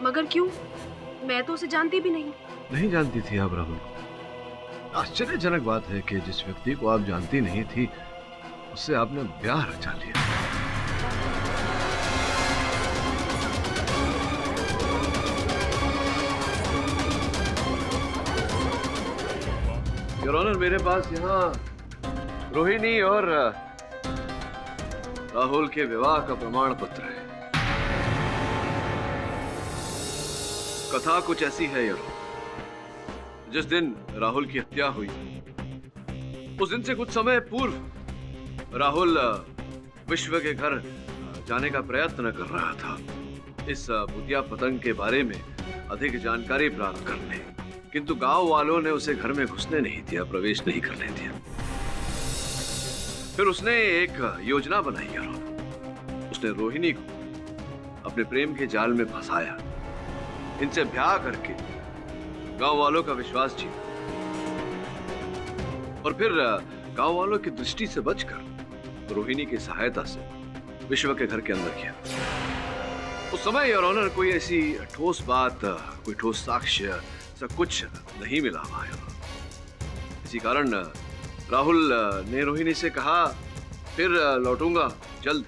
मगर क्यों? मैं तो उसे जानती भी नहीं। नहीं जानती थी आप राहुल को? आश्चर्यजनक बात है कि जिस व्यक्ति को आप जानती नहीं थी, उससे आपने ब्याह रचा लिया। योर ऑनर, मेरे पास यहाँ रोहिणी और राहुल के विवाह का प्रमाण पत्र है। कथा कुछ ऐसी है योर ऑनर, जिस दिन राहुल की हत्या हुई, उस दिन से कुछ समय पूर्व राहुल विश्व के घर जाने का प्रयत्न कर रहा था, इस भूतिया पतंग के बारे में अधिक जानकारी प्राप्त करने, किंतु गांव वालों ने उसे घर में घुसने नहीं दिया, प्रवेश नहीं करने दिया। फिर उसने एक योजना बनाई यार, उसने रोहिणी को अपने प्रेम के जाल में फंसाया, इनसे ब्याह करके गांव वालों का विश्वास जीता, और फिर गांव वालों की दृष्टि से बचकर रोहिणी की सहायता से विश्व के घर के अंदर किया। उस समय योर ऑनर कोई ऐसी ठोस बात, कोई ठोस साक्ष्य सब कुछ नहीं मिला वहां। इसी कारण राहुल ने रोहिणी से कहा फिर लौटूंगा जल्द,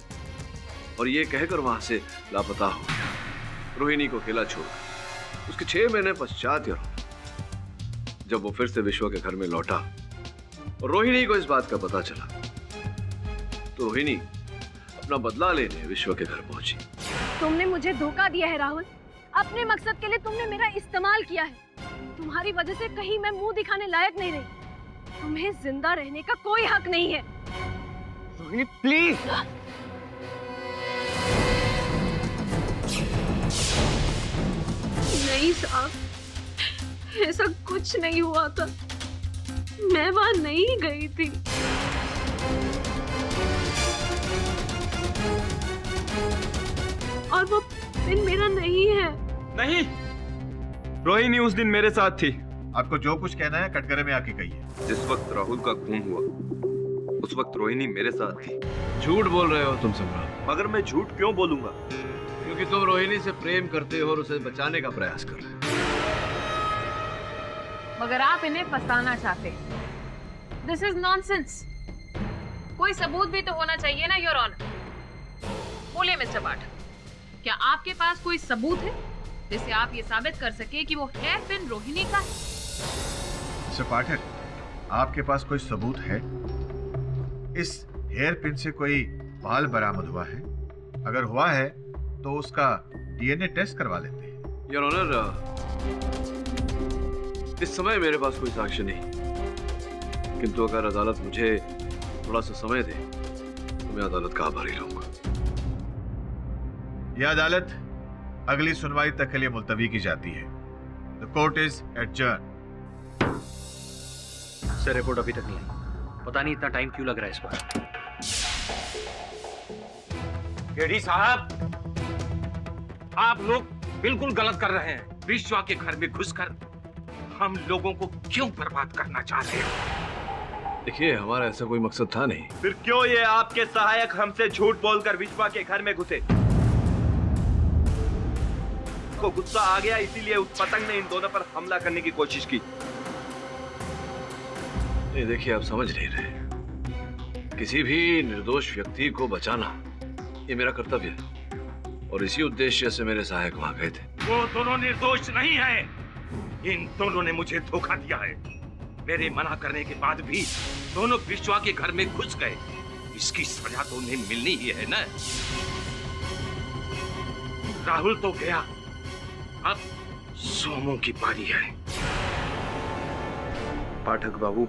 और ये कहकर वहां से लापता हो गया, रोहिणी को अकेला छोड़। उसके 6 महीने पश्चात जब वो फिर से विश्व के घर में लौटा और रोहिणी को इस बात का पता चला, तो रोहिणी अपना बदला लेने विश्व के घर पहुंची। तुमने मुझे धोखा दिया है राहुल, अपने मकसद के लिए तुमने मेरा इस्तेमाल किया है। तुम्हारी वजह से कहीं मैं मुंह दिखाने लायक नहीं रही। तुम्हें जिंदा रहने का कोई हक नहीं है। रोहिणी प्लीज। नहीं साहब, ऐसा कुछ नहीं हुआ था। मैं वहां नहीं गई थी। और वो दिन मेरा नहीं है। नहीं, रोहिणी उस दिन मेरे साथ थी। आपको जो कुछ कहना है कटघरे में आके कहिए। जिस वक्त राहुल का खून हुआ उस वक्त रोहिणी मेरे साथ थी। झूठ बोल रहे हो तुम सम्राट। मगर मैं झूठ क्यों बोलूंगा? क्योंकि तुम रोहिणी से प्रेम करते हो और उसे बचाने का प्रयास कर रहे हो। मगर आप इन्हें फंसाना चाहते हैं। This is nonsense. कोई सबूत भी तो होना चाहिए ना योर ऑनर। बोलिए मिस्टर पाठक, क्या आपके पास कोई सबूत है जिससे आप ये साबित कर सके कि वो हेयर पिन रोहिणी का है? मिस्टर पाठक, आपके पास कोई सबूत है? इस हेयर पिन से कोई बाल बरामद हुआ है? अगर हुआ है तो उसका डीएनए टेस्ट करवा लेते हैं। योर ऑनर, इस समय मेरे पास कोई साक्ष्य नहीं, किंतु अगर अदालत मुझे थोड़ा सा समय दे तो मैं अदालत का आभारी रहूंगा। यह अदालत अगली सुनवाई तक के लिए मुलतवी की जाती है। The court is adjourn. Sir, report अभी तक नहीं आई। पता नहीं इतना टाइम क्यों लग रहा है इस बार। केडी साहब, आप लोग बिल्कुल गलत कर रहे हैं। विश्वा के घर में घुसकर हम लोगों को क्यों बर्बाद करना चाह रहे हैं? देखिए, हमारा ऐसा कोई मकसद था नहीं। फिर क्यों ये आपके सहायक हमसे झूठ बोलकर विश्वा के घर में घुसे? को गुस्सा आ गया इसीलिए उस पतंग ने इन दोनों पर हमला करने की कोशिश की। ये देखिए, आप समझ नहीं रहे। किसी भी निर्दोष व्यक्ति को बचाना ये मेरा कर्तव्य है और इसी उद्देश्य से मेरे सहायक वहां गए थे। वो दोनों निर्दोष नहीं हैं। इन दोनों ने मुझे धोखा दिया है। मेरे मना करने के बाद भी दोनों विश्वा के घर में घुस गए। इसकी सजा तो उन्हें मिलनी ही है ना। राहुल तो गया, अब सोमू की बारी है। पाठक बाबू,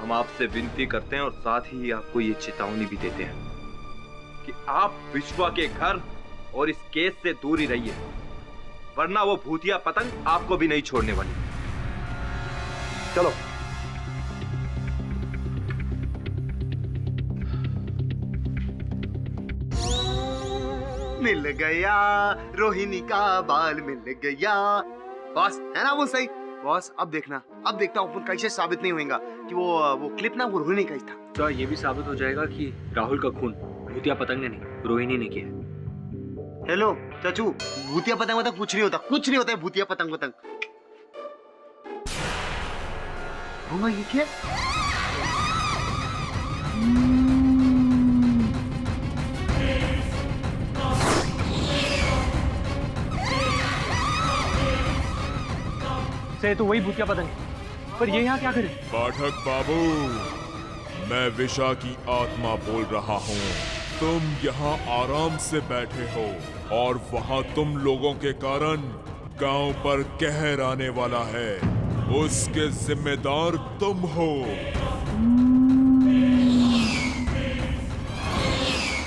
हम आपसे विनती करते हैं और साथ ही आपको ये चेतावनी भी देते हैं कि आप विश्वा के घर और इस केस से दूर ही रहिए, वरना वो भूतिया पतंग आपको भी नहीं छोड़ने वाली। चलो। मिल गया रोहिणी का बाल मिल गया। बॉस है ना वो सही? बॉस अब देखना, अब देखता हूँ कैसे साबित नहीं होगा कि वो क्लिप ना वो रोहिणी का ही था। तो ये भी साबित हो जाएगा कि राहुल का खून भूतिया पतंग ने नहीं, रोहिणी ने किया। हेलो चाचू, भूतिया पतंग मतलब कुछ नहीं होता, कुछ नहीं होता है भूतिया पतंग। होगा ये क्या? से तो वही भूतिया पतंग है, पर ये यहाँ क्या करे? पाठक बाबू, मैं विशा की आत्मा बोल रहा हूँ। तुम यहाँ आराम से बैठे हो और वहाँ तुम लोगों के कारण गांव पर कहर आने वाला है। उसके जिम्मेदार तुम हो।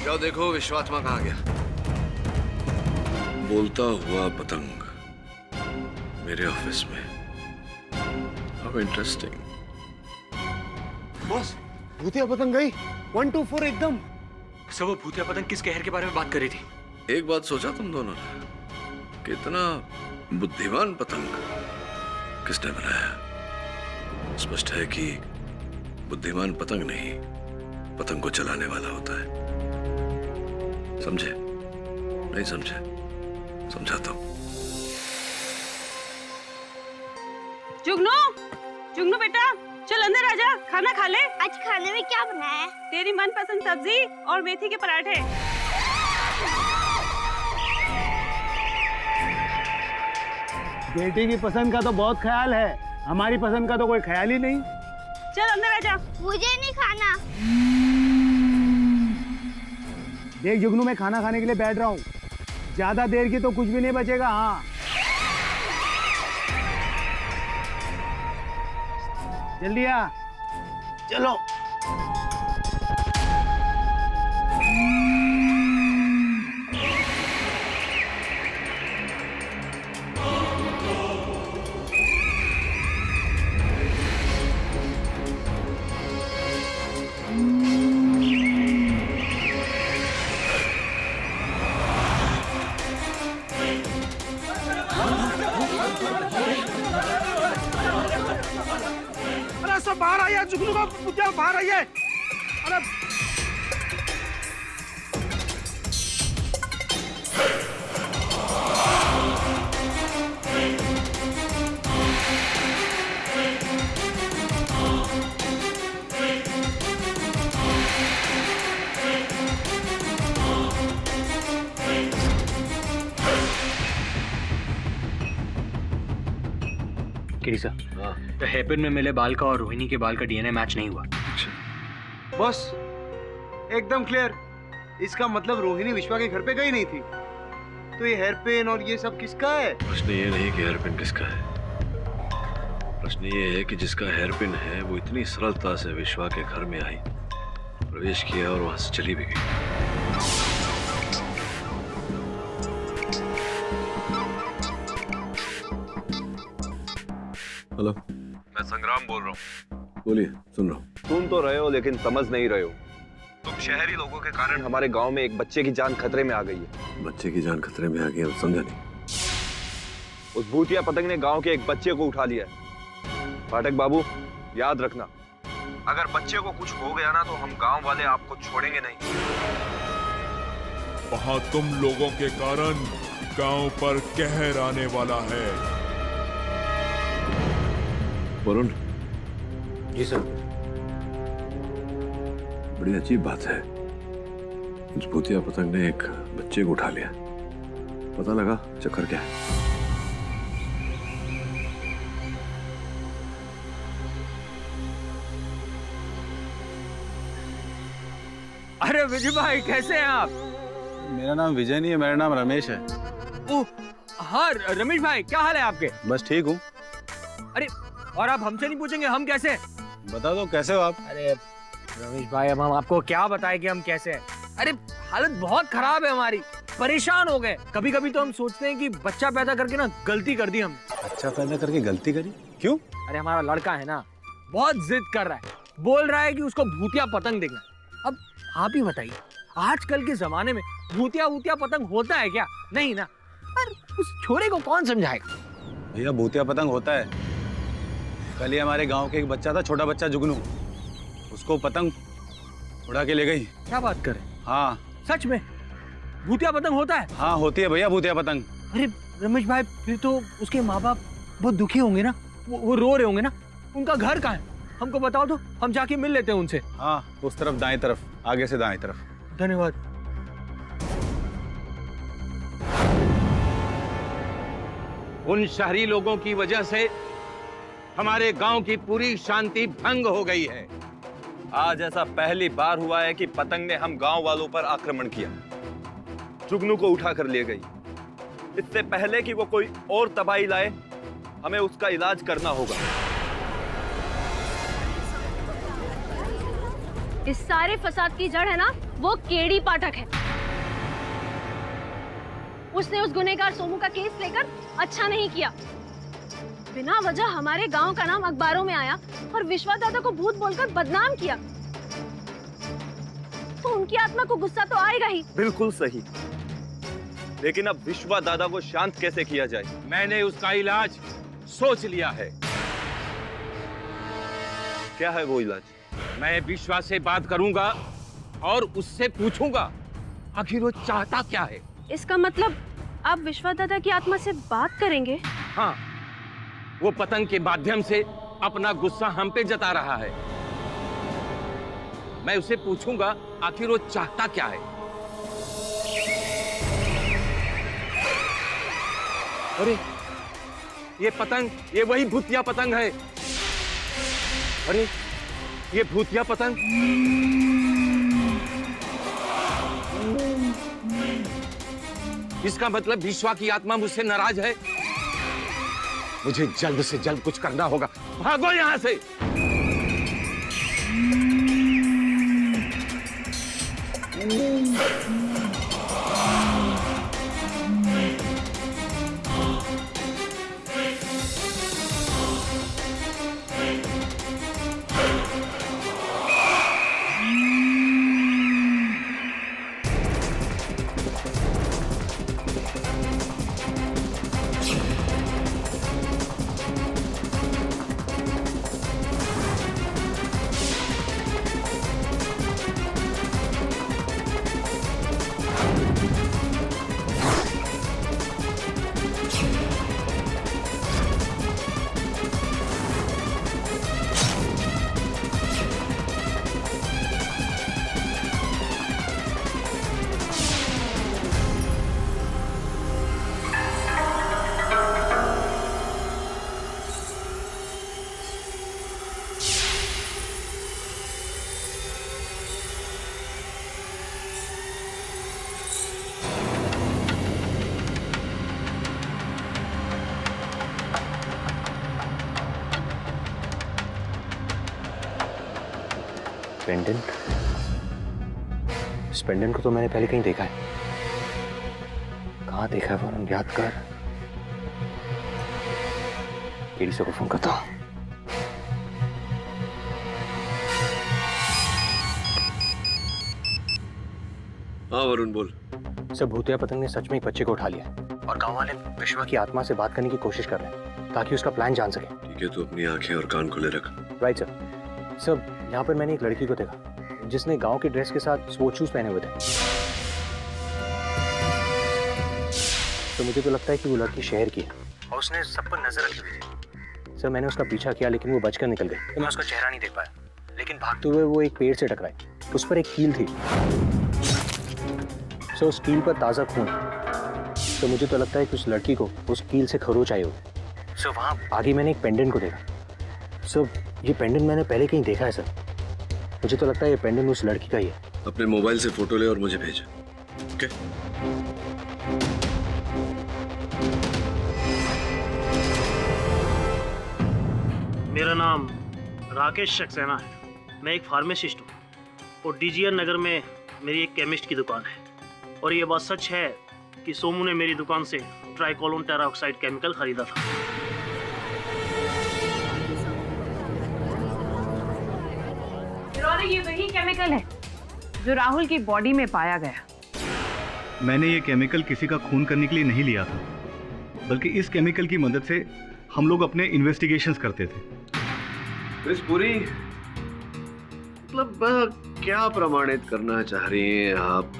जाओ देखो विश्वात्मा कहाँ गया। बोलता हुआ पतंग मेरे ऑफिस में। How interesting. बॉस, भूतिया पतंग गई 1 2 4 एकदम। सब वो भूतिया पतंग किस कहर के बारे में बात कर रही थी? एक बात सोचा तुम दोनों ने, कितना बुद्धिमान पतंग किसने बनाया? स्पष्ट है कि बुद्धिमान पतंग नहीं, पतंग को चलाने वाला होता है। समझे? नहीं समझे? समझाता हूं। जुगनू बेटा, चल अंदर आजा, खाना खा ले। आज खाने में क्या बनाया है? तेरी मनपसंद सब्जी और मेथी के पराठे। बेटी की पसंद का तो बहुत ख्याल है, हमारी पसंद का तो कोई ख्याल ही नहीं। चल अंदर आजा। मुझे नहीं खाना। देख जुगनू, मैं खाना खाने के लिए बैठ रहा हूँ, ज्यादा देर की तो कुछ भी नहीं बचेगा। हाँ जल्दी आ, चलो। अरे सब बाहर आइए, जुगनू का पुतिया बाहर आइए। अरे किरी सर, तो हेयरपिन में मिले बाल का और रोहिणी के बाल का डीएनए मैच नहीं हुआ। बस एकदम क्लियर। इसका मतलब रोहिणी विश्वा के घर पे गई नहीं थी। तो ये हेयर पिन और ये सब किसका है? प्रश्न ये नहीं कि हेयरपिन किसका है, प्रश्न ये है कि जिसका हेयरपिन है वो इतनी सरलता से विश्वा के घर में आई, प्रवेश किया और वहां से चली भी गई। हेलो, मैं संग्राम बोल रहा हूँ। बोलिए, सुन रहा हूँ। सुन तो रहे हो लेकिन समझ नहीं रहे हो। तुम शहरी लोगों के कारण हमारे गांव में एक बच्चे की जान खतरे में आ गई है। बच्चे की जान खतरे में आ गई है, समझा नहीं। उस भूतिया पतंग ने गांव के एक बच्चे को उठा लिया है। पाठक बाबू, याद रखना, अगर बच्चे को कुछ हो गया ना तो हम गांव वाले आपको छोड़ेंगे नहीं। वहां तुम लोगों के कारण गांव पर कहर आने वाला है। वरुण। जी सर। बड़ी अजीब बात है, उस भूतिया पतंग ने एक बच्चे को उठा लिया। पता लगा चक्कर क्या है? अरे विजय भाई, कैसे हैं आप? मेरा नाम विजय नहीं है, मेरा नाम रमेश है। ओह हाँ रमेश भाई, क्या हाल है आपके? बस ठीक हूँ। अरे और आप हमसे नहीं पूछेंगे हम कैसे? बता दो कैसे हो आप? अरे रमेश भाई, अब हम आपको क्या बताएं कि हम कैसे हैं? अरे हालत बहुत खराब है हमारी, परेशान हो गए। कभी कभी तो हम सोचते हैं कि बच्चा पैदा करके ना गलती कर दी हम। बच्चा पैदा करके गलती करी? क्यों? अरे हमारा लड़का है ना, बहुत जिद कर रहा है, बोल रहा है कि उसको भूतिया पतंग देखना। अब आप ही बताइए, आजकल के जमाने में भूतिया पतंग होता है क्या? नहीं ना। पर उस छोरे को कौन समझाएगा? भैया भूतिया पतंग होता है। कल ही हमारे गांव के एक बच्चा था, छोटा बच्चा जुगनू, उसको पतंग उड़ा के ले गई। क्या बात करें? हाँ सच में भूतिया पतंग होता है? हाँ होती है भैया भूतिया पतंग। अरे रमेश भाई, फिर तो उसके माँ बाप बहुत दुखी होंगे ना, वो रो रहे होंगे ना। उनका घर कहाँ है? हमको बताओ तो हम जाके मिल लेते हैं उनसे। हाँ उस तरफ, दाएं तरफ, आगे से दाएं तरफ। धन्यवाद। उन शहरी लोगों की वजह से हमारे गांव की पूरी शांति भंग हो गई है। आज ऐसा पहली बार हुआ है कि पतंग ने हम गांव वालों पर आक्रमण किया, जुगनू को उठा कर ले गई। इससे पहले कि वो कोई और तबाही लाए, हमें उसका इलाज करना होगा। इस सारे फसाद की जड़ है ना, वो केडी पाठक है। उसने उस गुनहगार सोमू का केस लेकर अच्छा नहीं किया। बिना वजह हमारे गांव का नाम अखबारों में आया और विश्वा दादा को भूत बोलकर बदनाम किया। तो उनकी आत्मा को गुस्सा तो आएगा ही। बिल्कुल सही, लेकिन अब विश्वा दादा को शांत कैसे किया जाए? मैंने उसका इलाज सोच लिया है। क्या है वो इलाज? मैं विश्वा से बात करूंगा और उससे पूछूंगा आखिर वो चाहता क्या है। इसका मतलब आप विश्वा दादा की आत्मा से बात करेंगे? हाँ, वो पतंग के माध्यम से अपना गुस्सा हम पे जता रहा है। मैं उसे पूछूंगा आखिर वो चाहता क्या है। अरे ये पतंग, ये वही भूतिया पतंग है। अरे ये भूतिया पतंग। इसका मतलब विश्वा की आत्मा मुझसे नाराज है। मुझे जल्द से जल्द कुछ करना होगा। भागो यहां से। पेंडेंट? इस पेंडेंट को तो मैंने पहले कहीं देखा है। कहाँ देखा है वरुण, याद कर। केडी से को फोन करता हूँ। हाँ वरुण बोल। सर, भूतिया पतंग ने सच में एक बच्चे को उठा लिया और गांव वाले विश्वा की आत्मा से बात करने की कोशिश कर रहे हैं ताकि उसका प्लान जान सके। ठीक है, तो अपनी आंखें और कान खुले रख। Right sir. सर, यहाँ पर मैंने एक लड़की को देखा जिसने गांव के ड्रेस के साथ स्पोर्ट्स शूज पहने हुए थे। तो मुझे तो लगता है कि वो लड़की शहर की है और उसने सब पर नजर रखी हुई थी। सर, मैंने उसका पीछा किया लेकिन वो बचकर निकल गई। तो मैं उसका चेहरा नहीं देख पाया, लेकिन भागते हुए वो एक पेड़ से टकराई। उस पर एक कील थी। सर, उस कील पर ताज़ा खून। तो मुझे तो लगता है कि उस लड़की को उस कील से खरोच आई होगी। सर, वहाँ आगे मैंने एक पेंडेंट को देखा। सर, ये पेंडेंट मैंने पहले कहीं देखा है सर। मुझे तो लगता है ये पेंडेंट उस लड़की का ही है। अपने मोबाइल से फोटो ले और मुझे भेज। ओके? मेरा नाम राकेश सक्सेना है। मैं एक फार्मासिस्ट हूँ और डीजीआर नगर में मेरी एक केमिस्ट की दुकान है। और ये बात सच है कि सोमू ने मेरी दुकान से ट्राइकोलोन टेराऑक्साइड केमिकल खरीदा था। ये वही केमिकल है जो राहुल की बॉडी में पाया गया। मैंने ये केमिकल किसी का खून करने के लिए नहीं लिया था, बल्कि इस केमिकल की मदद से हम लोग अपने इन्वेस्टिगेशंस करते थे। मिस पुरी, मतलब क्या प्रमाणित करना चाह रही हैं आप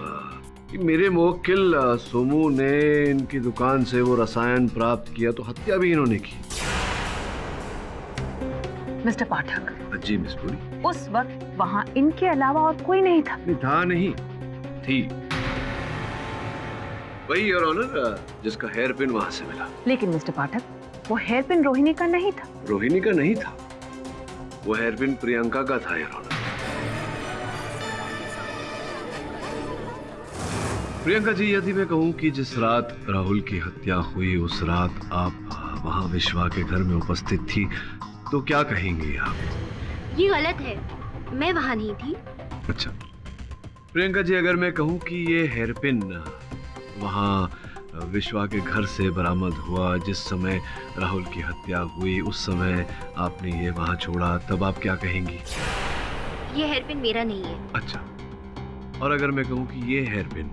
कि मेरे मुवक्किल सोमू ने इनकी दुकान से वो रसायन प्राप्त किया तो हत्या भी इन्होंने की? मिस्टर पाठक, जी मिस पुरी। उस वक्त वहाँ इनके अलावा और कोई नहीं था। नहीं थी वही योर ऑनर जिसका हेयर पिन वहां से मिला। लेकिन मिस्टर पाठक, वो हेयर पिन रोहिणी का नहीं था। रोहिणी का नहीं था, वो हेयर पिन प्रियंका का था योर ऑनर। प्रियंका जी, यदि मैं कहूं कि जिस रात राहुल की हत्या हुई उस रात आप वहां विश्वा के घर में उपस्थित थी, तो क्या कहेंगी आप? ये गलत है, मैं वहां नहीं थी। अच्छा प्रियंका जी, अगर मैं कहूं कि ये हेयर पिन वहां विश्वा के घर से बरामद हुआ जिस समय राहुल की हत्या हुई, उस समय आपने ये वहां छोड़ा, तब आप क्या कहेंगी? ये हेयर पिन मेरा नहीं है। अच्छा, और अगर मैं कहूं कि ये हेयर पिन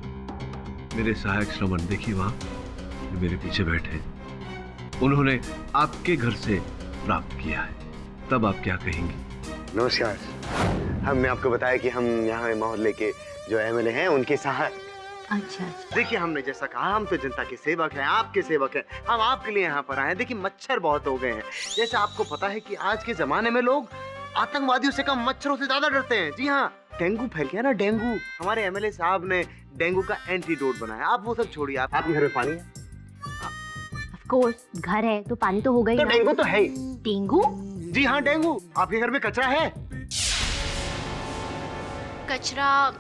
मेरे सहायक श्रवण, देखिए वहां जो मेरे पीछे बैठे हैं, उन्होंने आपके घर से प्राप्त किया है, तब आप क्या कहेंगी? नमस्कार। हमने आपको बताया कि हम यहाँ मोहल्ले के जो एमएलए हैं उनके सहायक। अच्छा। देखिए, हमने जैसा कहा, हम तो जनता के सेवक हैं, आपके सेवक हैं। हम आपके लिए यहाँ पर आए हैं। देखिए, मच्छर बहुत हो गए हैं। जैसे आपको पता है कि आज के जमाने में लोग आतंकवादियों से कम मच्छरों से ज्यादा डरते हैं। जी हाँ, डेंगू फैल गया ना, डेंगू। हमारे एमएलए साहब ने डेंगू का एंटीडोट बनाया। आप वो सब छोड़िए, आपके घर में पानी है? ऑफ कोर्स, घर है तो पानी तो होगा ही। तो डेंगू तो है ही। डेंगू? जी हाँ, डेंगू। आपके घर में कचरा है? कचरा?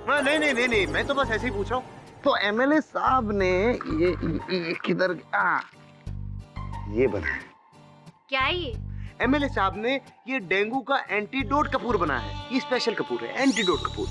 नहीं, मैं तो बस ऐसे ही पूछ रहा हूँ। तो एमएलए साहब ने ये किधर ये बनाया। क्या है ये? एमएलए साहब ने ये डेंगू का एंटीडोट कपूर बना है। ये स्पेशल कपूर है, एंटीडोट कपूर।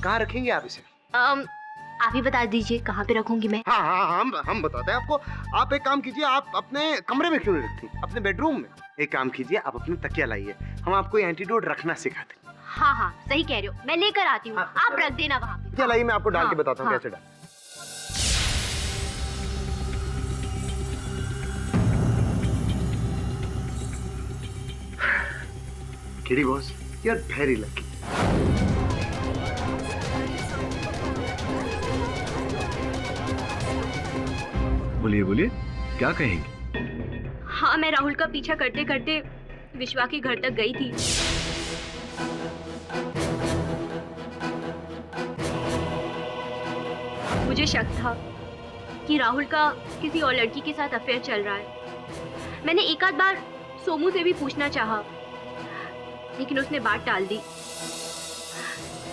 कहाँ रखेंगे आप इसे? आप ही बता दीजिए कहाँ पे रखूंगी मैं। हाँ, हम बताते हैं आपको। आप एक काम कीजिए, आप अपने कमरे में क्यों नहीं रखती, अपने बेडरूम में। एक काम कीजिए, आप अपने तकिया लाइए, हम आपको एंटीडोट रखना सिखाते हैं। हाँ, सही कह रहे हो, मैं लेकर आती हूँ। आप रख देना वहाँ पे। तकिया लाइए, मैं आपको डाल के बताता हूँ कैसे डाल। किडी boss, you are very lucky. बोलिए बोलिए, क्या कहेंगे? हाँ, मैं राहुल का पीछा करते करते विश्वा के घर तक गई थी। मुझे शक था कि राहुल का किसी और लड़की के साथ अफेयर चल रहा है। मैंने एक आध बार सोमू से भी पूछना चाहा, लेकिन उसने बात टाल दी।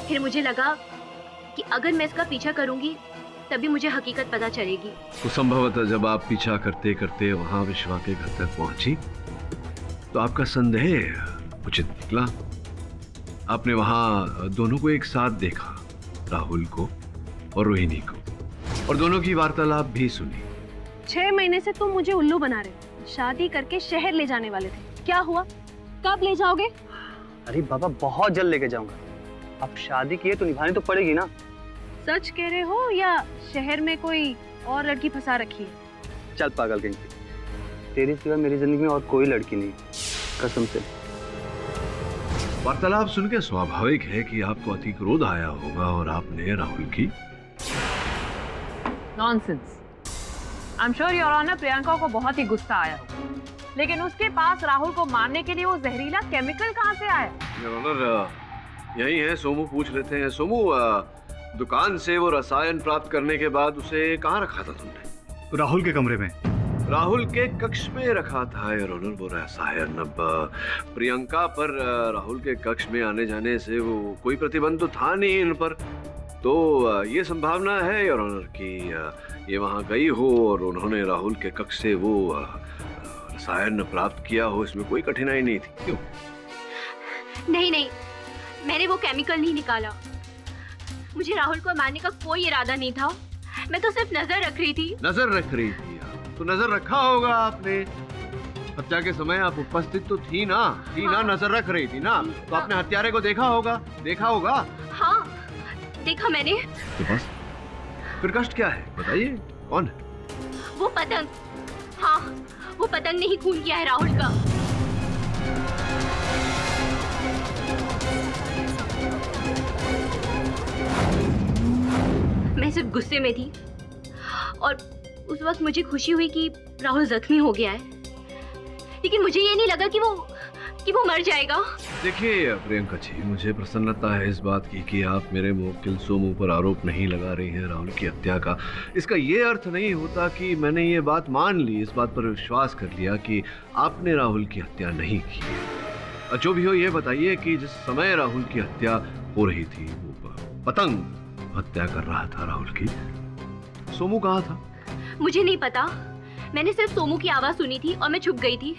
फिर मुझे लगा कि अगर मैं इसका पीछा करूंगी तभी मुझे हकीकत पता चलेगी। तो संभवतः जब आप पीछा करते करते वहां विश्वा के घर तक पहुंची तो आपका संदेह उचित निकला। आपने वहां दोनों को एक साथ देखा, राहुल को और रोहिणी को, और दोनों की वार्तालाप भी सुनी। 6 महीने से तुम मुझे उल्लू बना रहे, शादी करके शहर ले जाने वाले थे। क्या हुआ? कब ले जाओगे? अरे बाबा, बहुत जल्द लेके जाऊंगा। अब शादी की है तो निभानी तो पड़ेगी ना। सच कह रहे हो या शहर में कोई और लड़की फंसा रखी है? चल पागल कहीं, तेरी सिवा मेरी जिंदगी में और कोई लड़की नहीं, कसम से। वार्तालाप सुन के स्वाभाविक है कि आपको अति क्रोध आया होगा और आपने राहुल की nonsense. I am sure your honour Priyanka को बहुत ही गुस्सा आया होगा, लेकिन उसके पास राहुल को मारने के लिए वो जहरीला केमिकल कहाँ से आया? योर ऑनर, यही है, सोमू पूछ लेते हैं। सोमू, दुकान से वो रसायन प्राप्त करने के बाद उसे कहाँ रखा था तुमने? राहुल के कमरे में। राहुल के कक्ष में रखा था योर ऑनर वो रसायन। अब प्रियंका पर राहुल के कक्ष में आने जाने से वो कोई प्रतिबंध तो था नहीं इन पर, तो ये संभावना है योर ऑनर कि ये वहाँ गई हो और उन्होंने राहुल के कक्ष से वो रसायन प्राप्त किया हो। इसमें कोई कठिनाई नहीं थी। क्यों? नहीं, मैंने वो केमिकल नहीं निकाला। मुझे राहुल को मारने का कोई इरादा नहीं था, मैं तो सिर्फ नजर रख रही थी। नजर रख रही थी? तो नजर रखा होगा आपने, हत्या के समय आप उपस्थित तो थी ना? हाँ। नजर रख रही थी ना? तो आपने हत्यारे को देखा होगा? हाँ, देखा मैंने। तो बस फिर कष्ट क्या है, बताइए, कौन है? वो पतंग। हाँ, वो पतंग ने ही खून किया है राहुल का। मैं सिर्फ गुस्से में थी और उस वक्त मुझे खुशी हुई कि राहुल जख्मी हो गया है, लेकिन मुझे ये नहीं लगा कि वो मर जाएगा। देखिए प्रियंका जी, मुझे प्रसन्नता है इस बात की कि आप मेरे मुवक्किल सोमू पर आरोप नहीं लगा रही हैं राहुल की हत्या का। इसका ये अर्थ नहीं होता कि मैंने ये बात मान ली, इस बात पर विश्वास कर लिया कि आपने राहुल की हत्या नहीं की। जो भी हो, ये बताइए कि जिस समय राहुल की हत्या हो रही थी वो पतंग हत्या कर रहा था राहुल की, सोमू कहाँ था? मुझे नहीं पता, मैंने सिर्फ सोमू की आवाज सुनी थी और मैं छुप गई थी।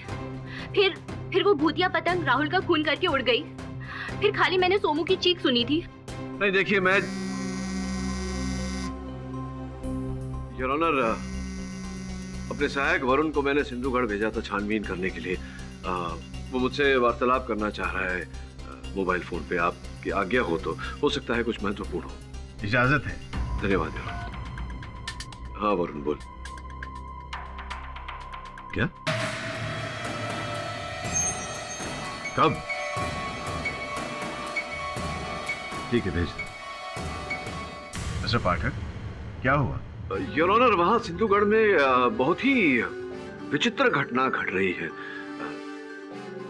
फिर वो भूतिया पतंग राहुल का खून करके उड़ गई। फिर खाली मैंने सोमू की चीख सुनी थी। नहीं, देखिए, मैं योर ऑनर अपने सहायक वरुण को मैंने सिंधुगढ़ भेजा था छानबीन करने के लिए। वो मुझसे वार्तालाप करना चाह रहा है मोबाइल फोन पे। आपकी आज्ञा हो सकता है कुछ महत्वपूर्ण हो। इजाजत है। धन्यवाद। हाँ वरुण, बोल। क्या? कब? ठीक है, भेज दो। मिस्टर पाठक, क्या हुआ? योर ऑनर, वहां सिंधुगढ़ में बहुत ही विचित्र घटना घट रही है।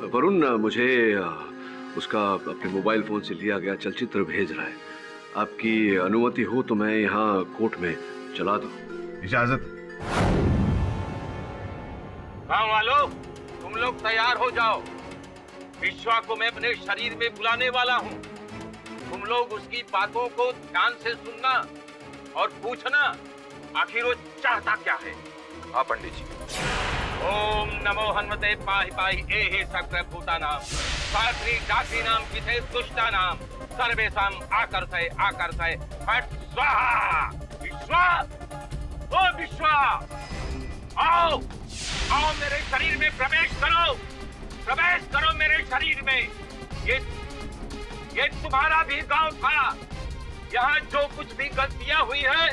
वरुण मुझे उसका अपने मोबाइल फोन से लिया गया चलचित्र भेज रहा है। आपकी अनुमति हो तो मैं यहाँ कोर्ट में चला दूं। इजाजत। गाँव वालों, तुम लोग तैयार हो जाओ। विश्वा को मैं अपने शरीर में बुलाने वाला हूँ। तुम लोग उसकी बातों को ध्यान से सुनना और पूछना आखिर वो चाहता क्या है। हाँ पंडित जी। ओम नमो हनुमते पाहि पाहि एहि सकल भूतानां सात्री जातीनां विषे दुष्टानां सर्वेषां आकर्षय आकर्षय फट स्वाहा। विश्वा, ओ विश्वा, आओ आओ मेरे शरीर में प्रवेश करो मेरे शरीर में। ये तुम्हारा भी गांव था। यहाँ जो कुछ भी गलतियां हुई है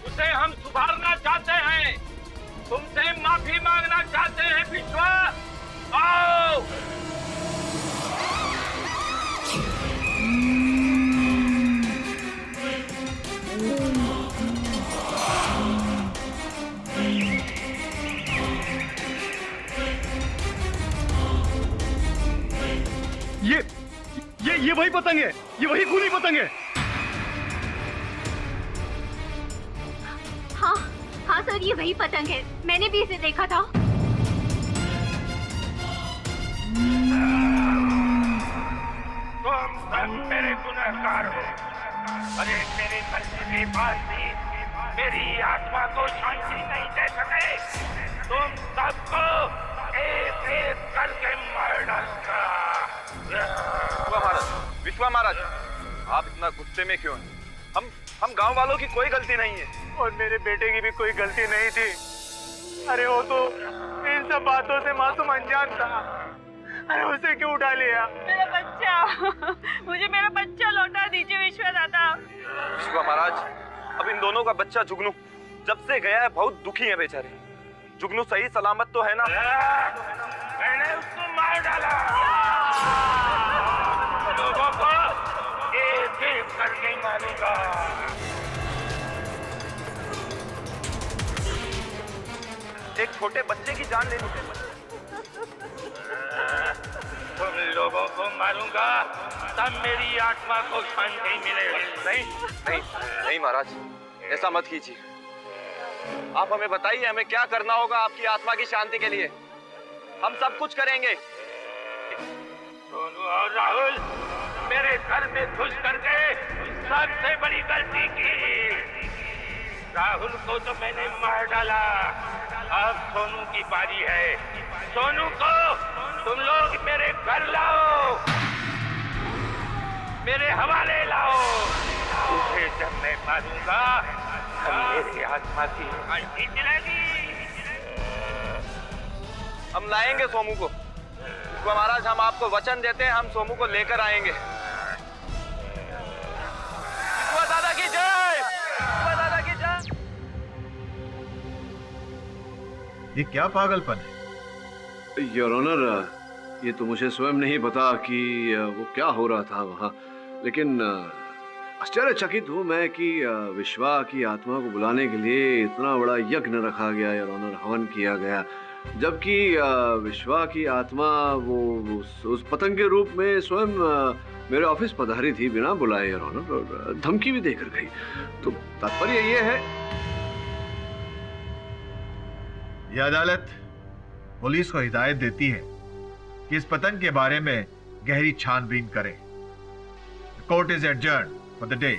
उसे हम सुधारना चाहते हैं, तुमसे माफी मांगना चाहते हैं। विश्वा, आओ। ये वही पतंग है, ये वही खूनी पतंग है। हाँ सर, ये वही पतंग है, मैंने भी इसे देखा था। तुम सब मेरे गुनहगार हो। अरे मेरे मरने के बाद भी मेरी आत्मा को शांति नहीं दे सके। तुम सबको एक एक करके मार डालूंगा। विश्वा महाराज, आप इतना गुस्से में क्यों हैं? हम गांव वालों की कोई गलती नहीं है। और मेरे बेटे की भी कोई गलती नहीं थी। अरे वो तो इन सब बातों से मासूम अनजान था। अरे उसे क्यों उठा लिया? मेरा बच्चा, मुझे मेरा बच्चा लौटा दीजिए विश्वा दादा। विश्वा महाराज, अब इन दोनों का बच्चा जुगनू जब से गया है बहुत दुखी है बेचारे। जुगनू सही सलामत तो है ना? मैंने उसको मार डाला। लोगों को एक एक करके मारूंगा। एक छोटे बच्चे की जान ले लूं। तुम लोगों को मारूंगा तब मेरी आत्मा को शांति मिलेगी। नहीं महाराज, ऐसा मत कीजिए। आप हमें बताइए, हमें क्या करना होगा आपकी आत्मा की शांति के लिए? हम सब कुछ करेंगे। सोनू और राहुल मेरे घर में घुस करके सबसे बड़ी गलती की। राहुल को तो मैंने मार डाला, अब सोनू की बारी है। सोनू को तुम लोग मेरे घर लाओ, मेरे हवाले लाओ। उसे जब मैं मारूंगा तब मेरी आत्मा की शांति मिलेगी। हम लाएंगे सोमू को। महाराज, हम आपको वचन देते हैं, हम सोमू को लेकर आएंगे। दादा की जय, दादा की जय। ये क्या पागलपन है? योर ऑनर, ये तो मुझे स्वयं नहीं पता कि वो क्या हो रहा था वहाँ, लेकिन आश्चर्यचकित हूँ मैं कि विश्वा की आत्मा को बुलाने के लिए इतना बड़ा यज्ञ रखा गया, योर ऑनर, हवन किया गया, जबकि विश्वा की आत्मा वो उस पतंग के रूप में स्वयं मेरे ऑफिस पधारी थी बिना बुलाए, योर ऑनर, और धमकी भी देकर गई। तो तात्पर्य ये है, यह अदालत पुलिस को हिदायत देती है कि इस पतंग के बारे में गहरी छानबीन करे। The court is adjourned for the day.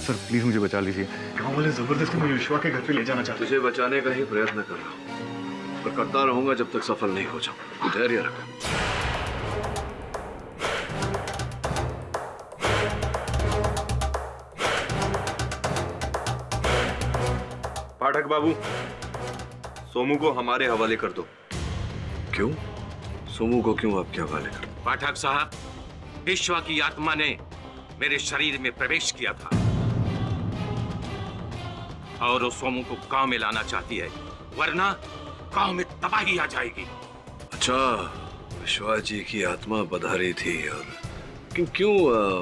Sir please मुझे बचा लीजिए, गांव वाले जबरदस्ती मुझे विश्वा के घर पे ले जाना चाहते हैं। तुझे बचाने का ही प्रयत्न कर रहा हूँ, पर करता रहूंगा जब तक सफल नहीं हो जाऊं। धैर्य रख। पाठक बाबू, सोमू को हमारे हवाले कर दो। क्यों? सोमू को क्यों आपके हवाले कर? पाठक साहब, विश्वा की आत्मा ने मेरे शरीर में प्रवेश किया था और वो सोमू को गांव में लाना चाहती है, वरना गांव में तबाही आ जाएगी। अच्छा, विश्वा जी की आत्मा पधारी थी, और क्यों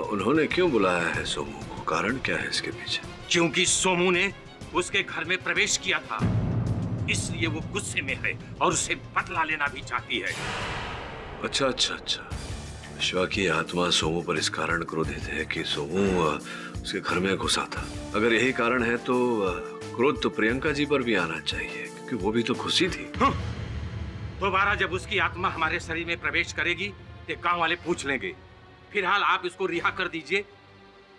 उन्होंने क्यों बुलाया है सोमू को? कारण क्या है इसके पीछे? क्योंकि सोमू ने उसके घर में प्रवेश किया था, इसलिए वो गुस्से में है और उसे बदला लेना भी चाहती है। अच्छा अच्छा अच्छा, विश्वा की आत्मा सोमू पर इस कारण क्रोधित है कि सोमू उसके घर में घुसा था। अगर यही कारण है तो क्रोध तो प्रियंका जी पर भी आना चाहिए, क्योंकि वो भी तो घुसी थी। दोबारा जब उसकी आत्मा हमारे शरीर में प्रवेश करेगी तो गांव वाले पूछ लेंगे। फिलहाल आप इसको रिहा कर दीजिए,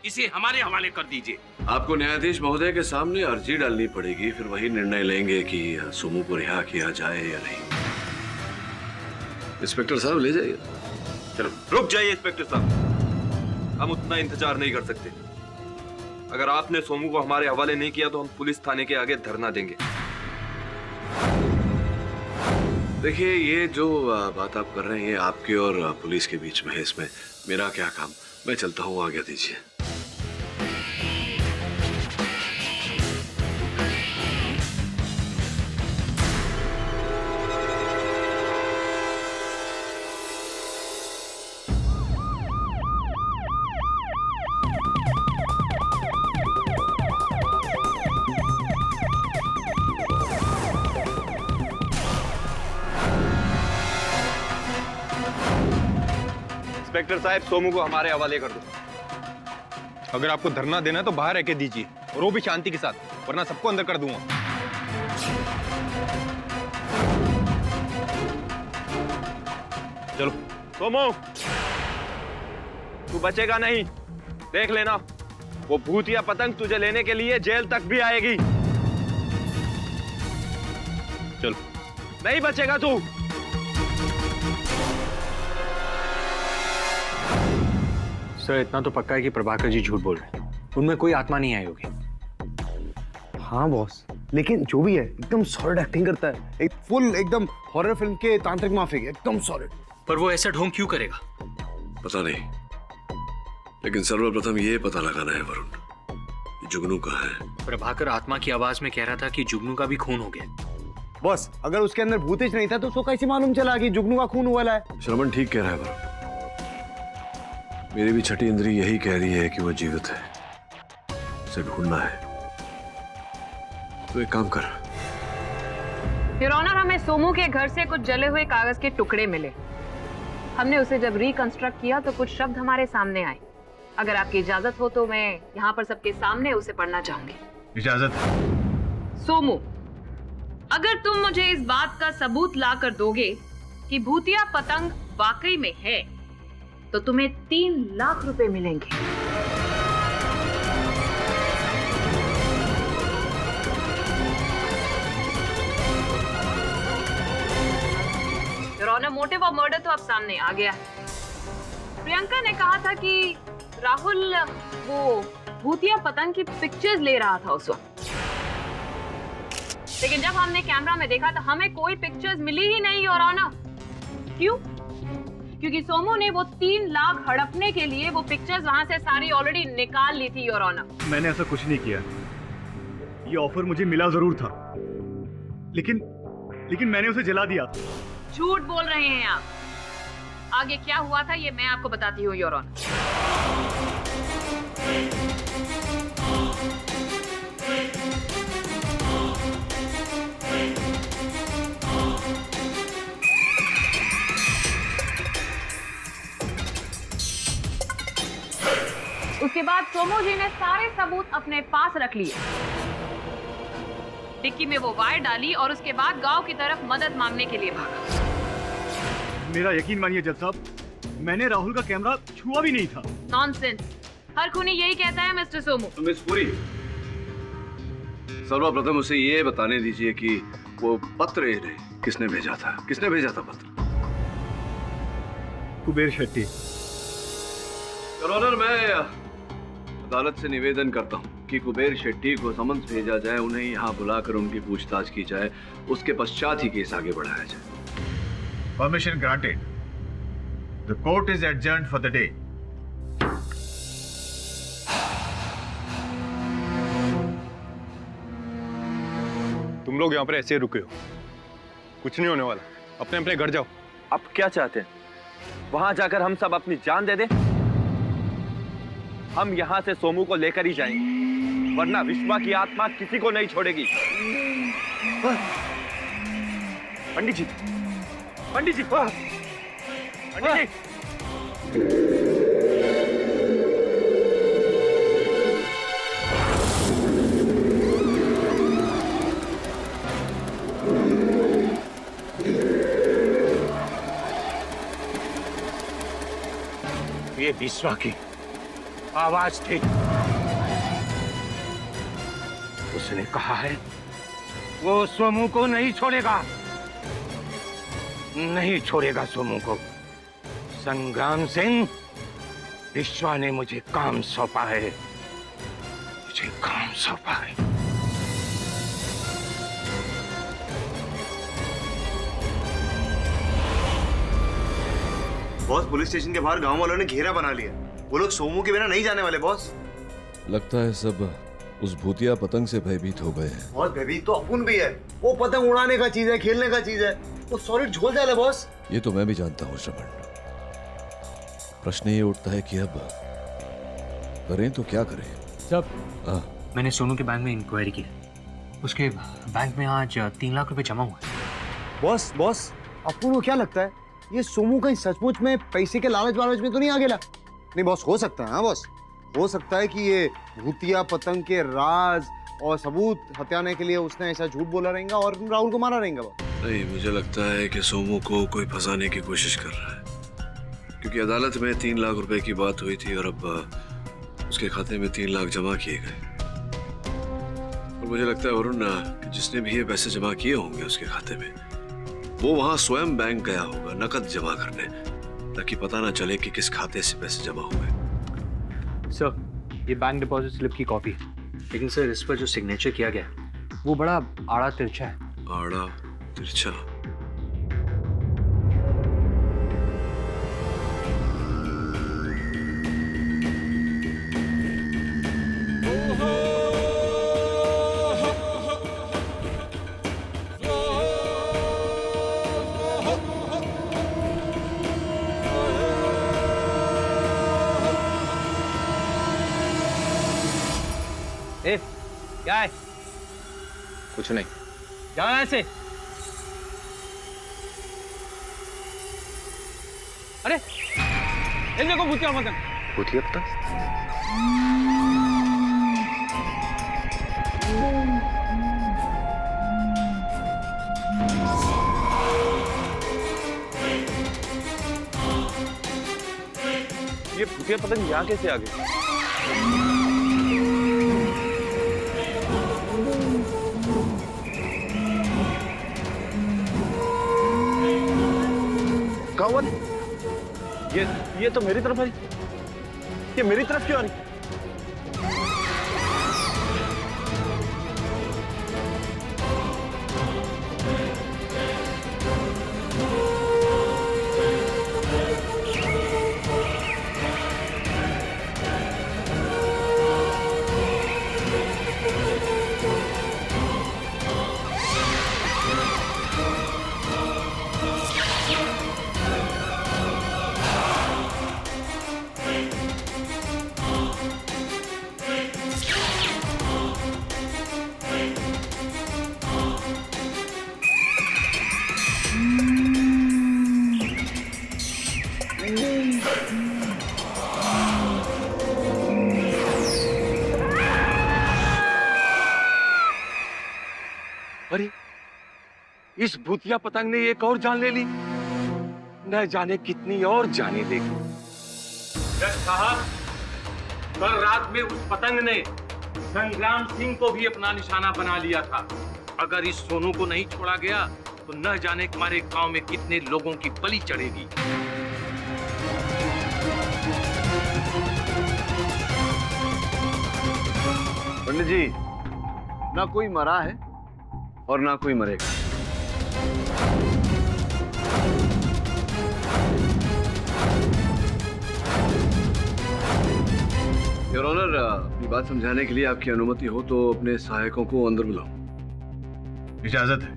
इसे हमारे हवाले कर दीजिए। आपको न्यायाधीश महोदय के सामने अर्जी डालनी पड़ेगी, फिर वही निर्णय लेंगे कि सोमू को रिहा किया जाए या नहीं। इंस्पेक्टर साहब ले जाइए। चलो रुक जाइए इंस्पेक्टर साहब, हम उतना इंतजार नहीं कर सकते। अगर आपने सोमू को हमारे हवाले नहीं किया तो हम पुलिस थाने के आगे धरना देंगे। देखिए, ये जो बात आप कर रहे हैं ये आपके और पुलिस के बीच में है, इसमें मेरा क्या काम। मैं चलता हूँ, आज्ञा दीजिए। इंस्पेक्टर साहब, सोमू को हमारे हवाले कर दो। अगर आपको धरना देना है तो बाहर रह के दीजिए, और वो भी शांति के साथ, वरना सबको अंदर कर दूंगा। चलो सोमू, तू बचेगा नहीं, देख लेना। वो भूतिया पतंग तुझे लेने के लिए जेल तक भी आएगी। चलो, नहीं बचेगा तू। सर, इतना तो पक्का है कि प्रभाकर जी झूठ बोल रहे हैं। उनमें कोई आत्मा नहीं आई होगी। हाँ बॉस, लेकिन जो भी है एकदम सॉलिड एक्टिंग करता है, एक फुल एकदम हॉरर फिल्म के तांत्रिक माफिक, एकदम सॉलिड। पर वो ऐसा ढोंग क्यों करेगा? पता नहीं, लेकिन सर्वप्रथम ये पता लगाना है वरुण, जुगनू कहाँ है। प्रभाकर आत्मा की आवाज में कह रहा था कि जुगनू का भी खून हो गया। बॉस, अगर उसके अंदर भूतेज नहीं था तो उसको कैसे मालूम चला कि जुगनू का खून हुआ है? श्रवण ठीक कह रहा है वरुण, मेरी भी छठी इंद्री यही कह रही है कि वो जीवित है, उसे ढूंढना है। तो एक काम कर। योर ऑनर, हमें सोमू के घर से कुछ जले हुए कागज के टुकड़े मिले। हमने उसे जब रिकंस्ट्रक्ट किया तो कुछ शब्द हमारे सामने आए। अगर आपकी इजाजत हो तो मैं यहाँ पर सबके सामने उसे पढ़ना चाहूंगी। इजाजत। सोमू, अगर तुम मुझे इस बात का सबूत ला कर दोगे कि भूतिया पतंग वाकई में है तो तुम्हें 3 लाख रुपए मिलेंगे। Your honour, motive of murder तो अब सामने आ गया। प्रियंका ने कहा था कि राहुल वो भूतिया पतंग की पिक्चर्स ले रहा था उस वक्त, लेकिन जब हमने कैमरा में देखा तो हमें कोई पिक्चर्स मिली ही नहीं योर ऑनर। क्यों? क्योंकि सोमू ने वो 3 लाख हड़पने के लिए वो पिक्चर्स वहां से सारी ऑलरेडी निकाल ली थी योर ऑनर। मैंने ऐसा कुछ नहीं किया। ये ऑफर मुझे मिला जरूर था, लेकिन मैंने उसे जला दिया। झूठ बोल रहे हैं आप। आगे क्या हुआ था ये मैं आपको बताती हूँ योर ऑनर। उसके बाद सोमू जी ने सारे सबूत अपने पास रख लिए। डिक्की में वो वायर डाली और उसके बाद गांव की तरफ मदद मांगने के लिए भागा। मेरा यकीन मानिए जज साहब, मैंने राहुल का कैमरा छुआ भी नहीं था। नॉनसेंस, हर खूनी यही कहता है मिस्टर सोमू। मिस पुरी, सर्वप्रथम उसे ये बताने दीजिए कि वो पत्र इन्हें किसने भेजा था? किसने भेजा था पत्र? कुबेर शेट्टी। ऑनर, मैं अदालत से निवेदन करता हूँ कि कुबेर शेट्टी को समन्स भेजा जाए, उन्हें यहाँ बुलाकर उनकी पूछताछ की जाए, उसके पश्चात ही केस आगे बढ़ाया जाए। Permission granted. The court is adjourned for the day. तुम लोग यहाँ पर ऐसे रुके हो, कुछ नहीं होने वाला। अपने अपने घर जाओ। अब क्या चाहते हैं? वहां जाकर हम सब अपनी जान दे दें? हम यहाँ से सोमू को लेकर ही जाएंगे, वरना विश्वा की आत्मा किसी को नहीं छोड़ेगी। पंडित जी, पंडित जी, पंडित जी, ये विश्वा की आवाज थी। उसने कहा है वो सोमू को नहीं छोड़ेगा, नहीं छोड़ेगा सोमू को। संग्राम सिंह, विश्वा ने मुझे काम सौंपा है, मुझे काम सौंपा है। बॉस, पुलिस स्टेशन के बाहर गांव वालों ने घेरा बना लिया। वो लोग सोमू के बिना नहीं जाने वाले बॉस। लगता है सब उस भूतिया पतंग से भयभीत हो गए हैं। बॉस, भयभीत तो अपुन भी है। वो पतंग उड़ाने का चीज है, खेलने का चीज है। वो सॉलिड झोल जाए बॉस। ये तो मैं भी जानता हूँ श्रवण। प्रश्न ये उठता है कि अब करें तो क्या करें। सब हाँ, मैंने सोनू के बैंक में इंक्वायरी की। उसके बैंक में आज 3 लाख रुपए जमा हुआ है। बॉस बॉस, अपुन को क्या लगता है ये सोमू कहीं सचमुच में पैसे के लालच वालच में तो नहीं आ गया? नहीं बॉस, हो सकता है। हाँ बॉस, हो सकता है कि ये भूतिया पतंग के राज और सबूत हत्याने के लिए उसने ऐसा झूठ बोला रहेगा और राहुल को मारा रहेगा। नहीं, मुझे लगता है कि सोमू को कोई फंसाने की कोशिश कर रहा है, क्योंकि अदालत में 3 लाख रुपए की बात हुई थी और अब उसके खाते में 3 लाख जमा किए गए। और मुझे लगता है वरुण कि जिसने भी ये पैसे जमा किए होंगे उसके खाते में, वो वहां स्वयं बैंक गया होगा नकद जमा करने, ताकि पता ना चले कि किस खाते से पैसे जमा हुए। सर, ये बैंक डिपॉजिट स्लिप की कॉपी है, लेकिन सर इस पर जो सिग्नेचर किया गया है वो बड़ा आड़ा तिरछा है। आड़ा तिरछा? ए, क्या है? कुछ नहीं। जाओ यहाँ से। अरे, इन देखो भूतिया पतंग। भूतिया पतंग? ये भूतिया पतंग यहाँ कैसे आ गई? कौन? ये तो मेरी तरफ आ रही। ये मेरी तरफ क्यों आ रही? अरे, इस भूतिया पतंग ने एक और जान ले ली, न जाने कितनी और जाने देगी। जज साहब, कल रात में उस पतंग ने संग्राम सिंह को भी अपना निशाना बना लिया था। अगर इस सोनू को नहीं छोड़ा गया तो न जाने हमारे गांव में कितने लोगों की बलि चढ़ेगी। पंडित जी, ना कोई मरा है और ना कोई मरेगा। योर ऑनर, अपनी बात समझाने के लिए आपकी अनुमति हो तो अपने सहायकों को अंदर बुलाओ। इजाजत है।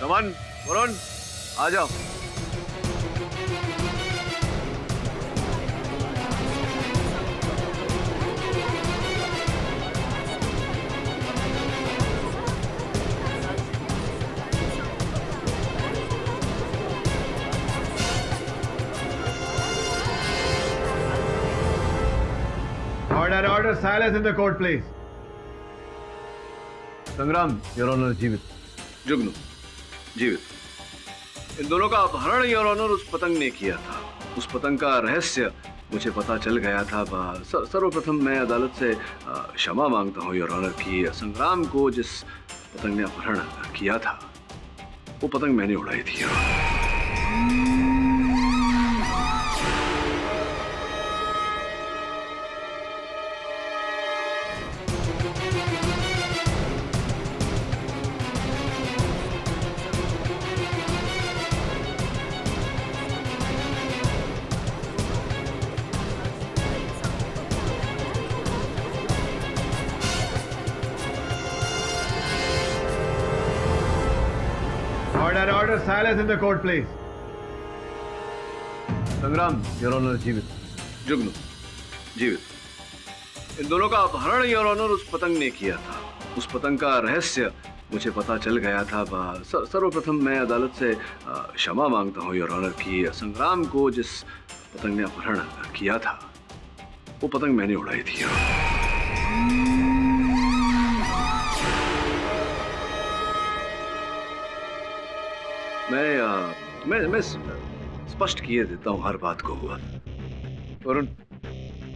रमन, वरुण, आ जाओ। Order, silence in the court, please. संग्राम, योर ऑनर जीवित। जुगनू, जीवित। इन दोनों का अपहरण योर ऑनर उस पतंग ने किया था। उस पतंग का रहस्य मुझे पता चल गया था। सर्वप्रथम मैं अदालत से क्षमा मांगता हूँ योर ऑनर कि संग्राम को जिस पतंग ने अपहरण किया था वो पतंग मैंने उड़ाई थी। Order, silence in the court, please. संग्राम, योर ऑनर जीवित। जुगनू, जीवित। इन दोनों का अपहरण योर ऑनर उस पतंग ने किया था। उस पतंग का रहस्य मुझे पता चल गया था। सर्वप्रथम मैं अदालत से क्षमा मांगता हूँ योर ऑनर कि संग्राम को जिस पतंग ने अपहरण किया था वो पतंग मैंने उड़ाई थी। मैं स्पष्ट किए देता हूं हर बात को। वरुण,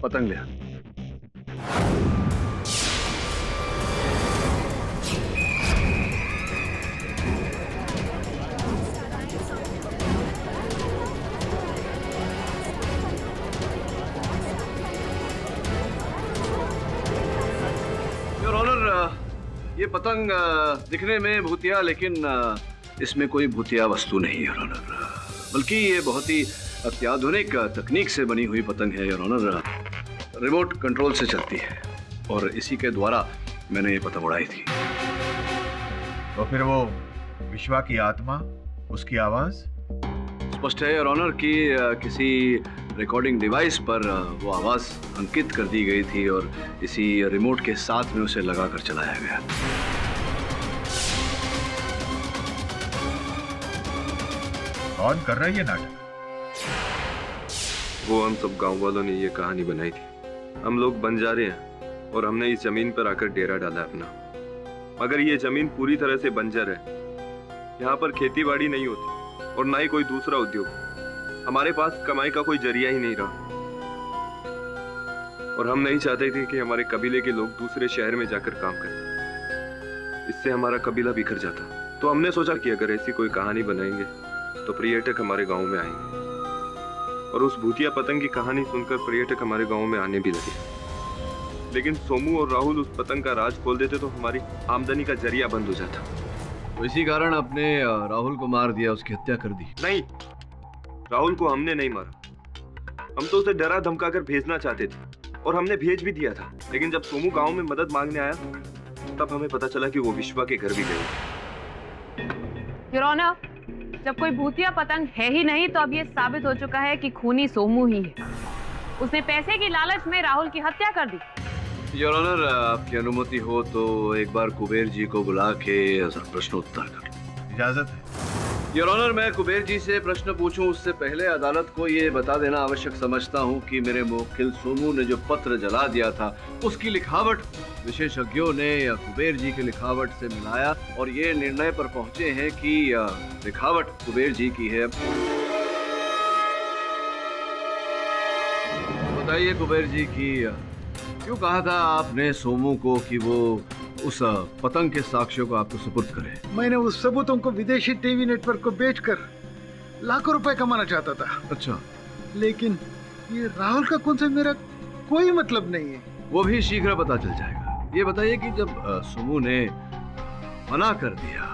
पतंग ले आ। योर ऑनर, ये पतंग दिखने में भूतिया, लेकिन इसमें कोई भूतिया वस्तु नहीं है योर ऑनर, बल्कि ये बहुत ही अत्याधुनिक तकनीक से बनी हुई पतंग है योर ऑनर। रिमोट कंट्रोल से चलती है और इसी के द्वारा मैंने ये पतंग उड़ाई थी। तो फिर वो विश्वा की आत्मा, उसकी आवाज? स्पष्ट है योर ऑनर कि किसी रिकॉर्डिंग डिवाइस पर वो आवाज अंकित कर दी गई थी और इसी रिमोट के साथ में उसे लगाकर चलाया गया। कौन कर रहा है ये नाटक? वो हम सब गांव वालों ने ये कहानी बनाई थी। हम लोग बंजारे हैं और हमने इस जमीन पर आकर डेरा डाला अपना। मगर ये जमीन पूरी तरह से बंजर है। यहाँ पर खेती बाड़ी नहीं होती और ना ही कोई दूसरा उद्योग। हमारे पास कमाई का कोई जरिया ही नहीं रहा और हम नहीं चाहते थे कि हमारे कबीले के लोग दूसरे शहर में जाकर काम करें। इससे हमारा कबीला बिखर जाता। तो हमने सोचा कि अगर ऐसी कोई कहानी बनाएंगे तो पर्यटक हमारे गांव में आएंगे और उस भूतिया पतंग की कहानी सुनकर पर्यटक हमारे गांव में आने भी लगे। लेकिन सोमू और राहुल उस पतंग का राज खोल देते तो हमारी आमदनी का जरिया बंद हो जाता। तो इसी कारण आपने राहुल को मार दिया, उसकी हत्या कर दी? नहीं, राहुल को हमने नहीं मारा। हम तो उसे डरा धमकाकर भेजना चाहते थे और हमने भेज भी दिया था। लेकिन जब सोमू गांव में मदद मांगने आया तब हमें पता चला कि वो विश्वा के घर भी गए। योर ऑनर, जब कोई भूतिया पतंग है ही नहीं तो अब ये साबित हो चुका है कि खूनी सोमू ही है। उसने पैसे की लालच में राहुल की हत्या कर दी। योर ऑनर, आपकी अनुमति हो तो एक बार कुबेर जी को बुला के प्रश्नोत्तर कर। इजाजत है योर ऑनर। मैं कुबेर जी से प्रश्न पूछूं उससे पहले अदालत को ये बता देना आवश्यक समझता हूं कि मेरे मुवक्किल सोमू ने जो पत्र जला दिया था उसकी लिखावट विशेषज्ञों ने या कुबेर जी की लिखावट से मिलाया और ये निर्णय पर पहुंचे हैं कि लिखावट कुबेर जी की है। बताइए कुबेर जी की क्यों कहा था आपने सोमू को कि वो उस पतंग के साक्ष्यों को आपको सुपुर्द करे? मैंने उस सबूतों को विदेशी टीवी नेटवर्क को बेचकर लाखों रुपए कमाना चाहता था। अच्छा, लेकिन ये राहुल का कौन सा मेरा कोई मतलब नहीं है। वो भी शीघ्र पता चल जाएगा। ये बताइए कि जब सोमू ने मना कर दिया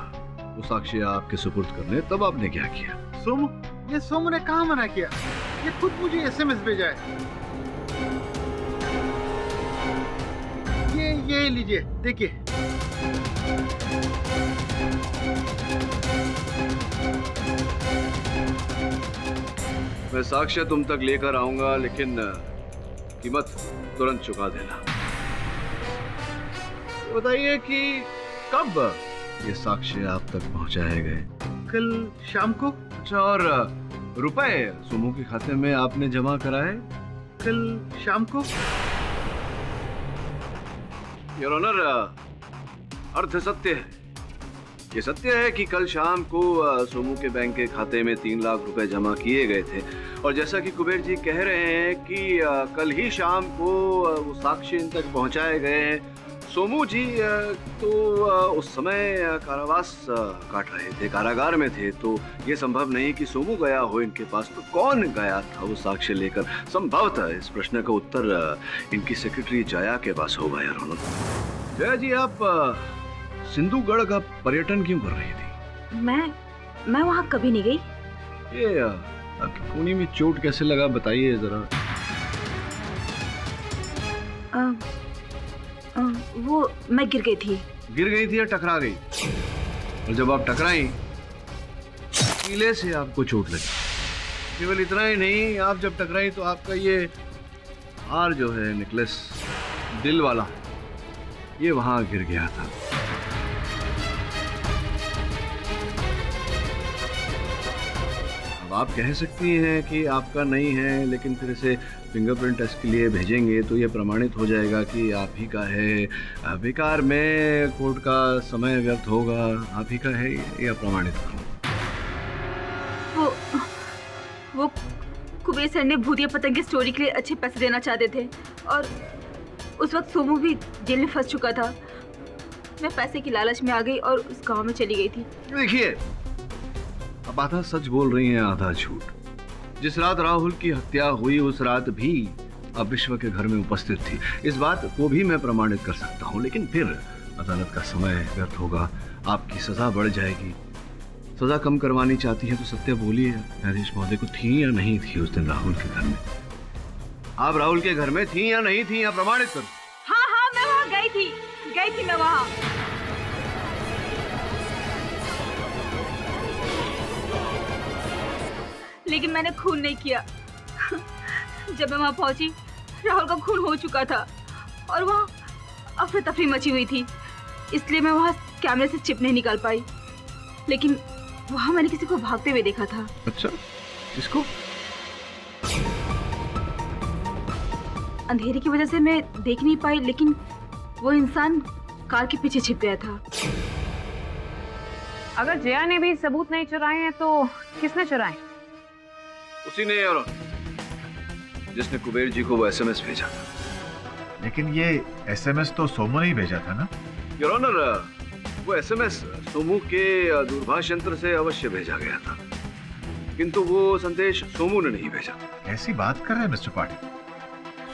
वो साक्ष्य आपके सुपुर्द करने, तब आपने क्या किया? सोमू ने कहा मना किया? ये खुद मुझे SMS भेजा है। ये लीजिए, देखिए। मैं साक्ष्य तुम तक लेकर आऊंगा, लेकिन कीमत तुरंत चुका देना। बताइए कि कब ये साक्ष्य आप तक पहुंचाए गए? कल शाम को। अच्छा, और रुपए सोमू के खाते में आपने जमा कराए? कल शाम को। योर ऑनर, अर्ध सत्य है। ये सत्य है कि कल शाम को सोमू के बैंक के खाते में 3 लाख रुपए जमा किए गए थे, और जैसा कि कुबेर जी कह रहे हैं कि कल ही शाम को वो साक्ष्य इन तक पहुंचाए गए हैं। सोमू जी तो उस समय कारावास काट रहे थे, कारागार में थे, तो ये संभव नहीं कि सोमू गया हो इनके पास। तो कौन गया था वो साक्ष्य लेकर? संभवतः इस प्रश्न का उत्तर इनकी सेक्रेटरी जया के पास होगा। यार ऑनर, जया जी, आप सिंधुगढ़ का पर्यटन क्यों कर रही थी? मैं वहाँ कभी नहीं गई। ये आपकी कूनी में चोट कैसे लगा, बताइए जरा। वो मैं गिर गई थी। गिर गई थी या टकरा गई? और जब आप टकराई, कीले से आपको चोट लगी। केवल इतना ही नहीं, आप जब टकराई तो आपका ये हार जो है, नेकलेस दिल वाला, ये वहां गिर गया था। अब आप कह सकती हैं कि आपका नहीं है, लेकिन फिर इसे फिंगरप्रिंट टेस्ट के लिए भेजेंगे तो ये प्रमाणित हो जाएगा कि आप ही का है। बेकार में कोर्ट का समय व्यर्थ होगा। आप ही का है, ये प्रमाणित करो। वो कुबेर सर ने भूतिया पतंग की स्टोरी के लिए अच्छे पैसे देना चाहते थे, और उस वक्त सोमू भी जेल में फंस चुका था। मैं पैसे की लालच में आ गई और उस गांव में चली गई थी। देखिए, अब आधा सच बोल रही हैं, आधा झूठ। जिस रात राहुल की हत्या हुई, उस रात भी आप विश्व के घर में उपस्थित थी। इस बात को भी मैं प्रमाणित कर सकता हूँ, लेकिन फिर अदालत का समय व्यर्थ होगा, आपकी सजा बढ़ जाएगी। सजा कम करवानी चाहती है तो सत्य बोलिए, न्यायाधीश महोदय को थी या नहीं थी उस दिन राहुल के घर में? आप राहुल के घर में थी या नहीं थी, या प्रमाणित करो। हाँ, मैं वहाँ गई थी मैं वहाँ। लेकिन मैंने खून नहीं किया। जब मैं वहां पहुंची, राहुल का खून हो चुका था और वहां अफरा तफरी मची हुई थी, इसलिए मैं वहां कैमरे से चिप नहीं निकाल पाई। लेकिन वहां मैंने किसी को भागते हुए देखा था। अच्छा, किसको? अंधेरे की वजह से मैं देख नहीं पाई, लेकिन वो इंसान कार के पीछे छिप गया था। अगर जया ने भी सबूत नहीं चुराए हैं तो किसने चुराए? उसी ने, और जिसने कुबेर जी को वो एसएमएस भेजा था। लेकिन ये एसएमएस तो सोमू ने ही भेजा था ना? योर ऑनर, वो एसएमएस सोमू के दूरभाष यंत्र से अवश्य भेजा गया था, किंतु वो संदेश सोमू ने नहीं भेजा। कैसी बात कर रहे हैं मिस्टर पाटिल?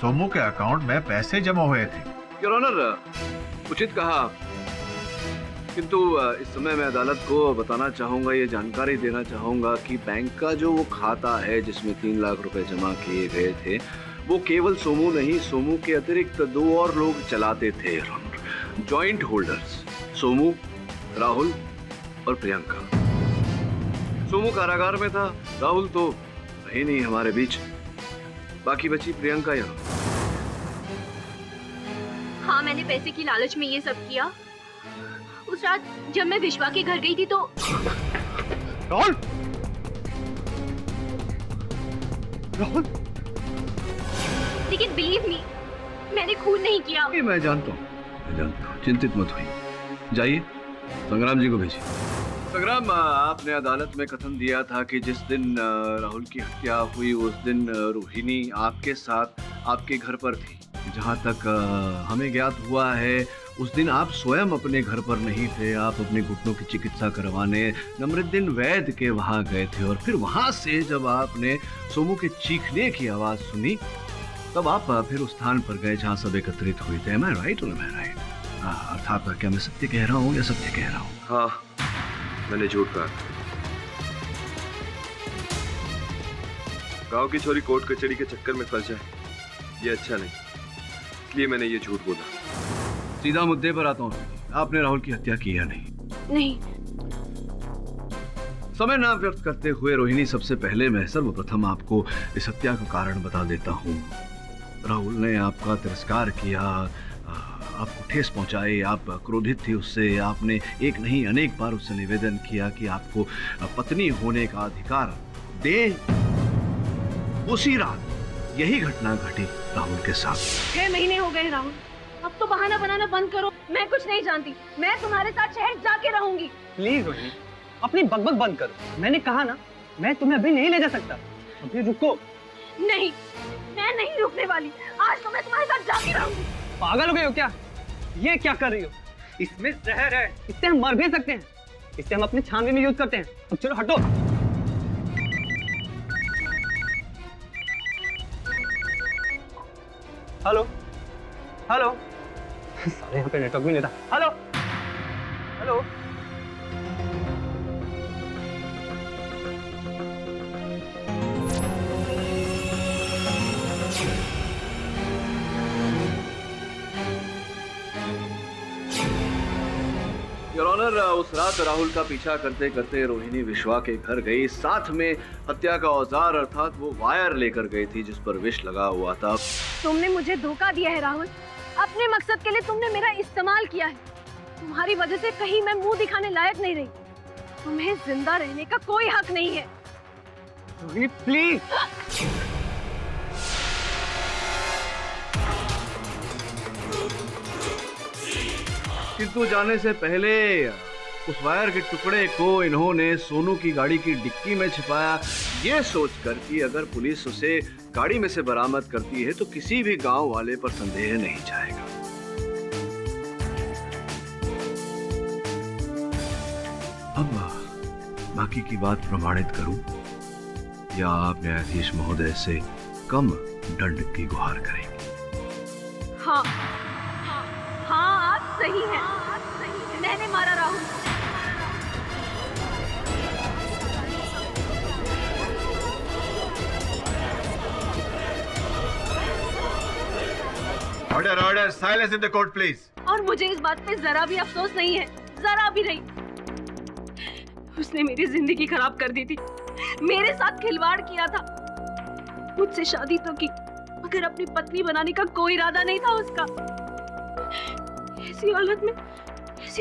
सोमू के अकाउंट में पैसे जमा हुए थे। योर ऑनर, उचित कहा, किंतु इस समय मैं अदालत को बताना चाहूंगा, ये जानकारी देना चाहूंगा कि बैंक का जो वो खाता है जिसमें 3 लाख रुपए जमा किए गए थे, वो केवल सोमू नहीं, सोमू के अतिरिक्त 2 और लोग चलाते थे। जॉइंट होल्डर्स, सोमू, राहुल और प्रियंका। सोमू कारागार में था, राहुल तो रही नहीं हमारे बीच, बाकी बची प्रियंका। यहाँ हाँ, मैंने पैसे की लालच में ये सब किया। उस रात जब मैं विश्वा के घर गई थी तो राहुल, राहुल, लेकिन बिलीव मी, मैंने खून नहीं किया। मैं जानता हूँ, चिंतित मत होइए। जाइए, संग्राम जी को भेजिए। संग्राम, आपने अदालत में कथन दिया था कि जिस दिन राहुल की हत्या हुई, उस दिन रोहिणी आपके साथ आपके घर पर थी। जहाँ तक हमें ज्ञात हुआ है, उस दिन आप स्वयं अपने घर पर नहीं थे। आप अपने घुटनों की चिकित्सा करवाने नमरुद्दीन वैद्य के वहाँ गए थे, और फिर वहाँ से जब आपने सोमू के चीखने की आवाज़ सुनी, तब आप फिर उस स्थान पर गए जहाँ सब एकत्रित हुए थे। Am I right or am I right? अर्थात क्या मैं सत्य कह रहा हूँ या सत्य कह रहा हूँ? हाँ, मैंने झूठ कहा। गांव की छोरी कोर्ट कचहरी के चक्कर में फंस जाए, ये अच्छा नहीं, इसलिए मैंने ये झूठ बोला। सीधा मुद्दे पर आता हूँ, आपने राहुल की हत्या की या नहीं? नहीं। समय ना व्यर्थ करते हुए रोहिणी, सबसे पहले मैं सर्वप्रथम आपको इस हत्या का कारण बता देता हूँ। राहुल ने आपका तिरस्कार किया, आपको ठेस पहुंचाई, आप क्रोधित थी उससे। आपने एक नहीं अनेक बार उससे निवेदन किया कि आपको पत्नी होने का अधिकार दे। उसी रात यही घटना घटी राहुल के साथ। 6 महीने हो गए राहुल, अब तो बहाना बनाना बंद करो। मैं कुछ नहीं जानती, मैं तुम्हारे साथ शहर जाके रहूंगी। प्लीज रोहिणी, अपनी बकबक बंद करो। मैंने कहा ना, मैं तुम्हें अभी नहीं ले जा सकता। अभी रुको। नहीं, मैं नहीं रुकने वाली। आज तो मैं तुम्हारे साथ जाके रहूंगी। पागल हो गए हो क्या? ये क्या कर रही हो? इसमें जहर है, इससे हम मर भी सकते हैं। इससे हम अपने छानबीन में यूज करते हैं। अब चलो हटो। हेलो हेलो, सारे यहाँ पे नेटवर्क भी नहीं था। हेलो हेलो, योर ऑनर, उस रात राहुल का पीछा करते करते रोहिणी विश्वा के घर गई। साथ में हत्या का औजार अर्थात वो वायर लेकर गई थी जिस पर विष लगा हुआ था। तुमने मुझे धोखा दिया है राहुल। अपने मकसद के लिए तुमने मेरा इस्तेमाल किया है। तुम्हारी वजह से कहीं मैं मुंह दिखाने लायक नहीं रही। तुम्हें जिंदा रहने का कोई हक नहीं है। रोहिणी प्लीज। किंतु जाने से पहले उस वायर के टुकड़े को इन्होंने सोनू की गाड़ी की डिक्की में छिपाया, ये सोचकर कि अगर पुलिस उसे गाड़ी में से बरामद करती है तो किसी भी गांव वाले पर संदेह नहीं जाएगा। अब बाकी की बात प्रमाणित करूं या आप न्यायाधीश महोदय से कम दंड की गुहार करेंगे? हाँ, आप सही हैं। मैंने मारा Rahul. Order order, silence in the court please. और मुझे इस बात पे जरा भी अफसोस नहीं है, जरा भी नहीं। उसने मेरी जिंदगी खराब कर दी थी, मेरे साथ खिलवाड़ किया था। मुझसे शादी तो की, मगर अपनी पत्नी बनाने का कोई इरादा नहीं था उसका। ऐसी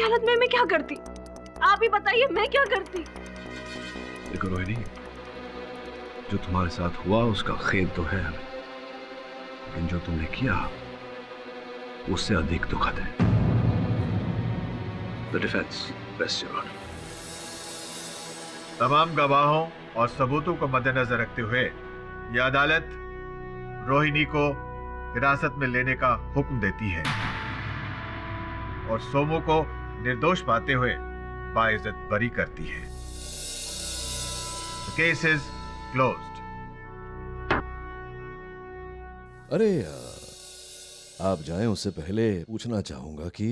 हालत में मैं क्या करती? आप ही बताइए, मैं क्या करती? देखो रोहिणी, जो तुम्हारे साथ हुआ उसका खेद तो है हमें, लेकिन जो तुमने किया उससे अधिक दुखद है। The defence, rest your honour. तमाम गवाहों और सबूतों को मद्देनजर रखते हुए यह अदालत रोहिणी को हिरासत में लेने का हुक्म देती है और सोमू को निर्दोष पाते हुए बाइज्जत बरी करती है। The case is closed. अरे आप जाएं उससे पहले पूछना चाहूंगा कि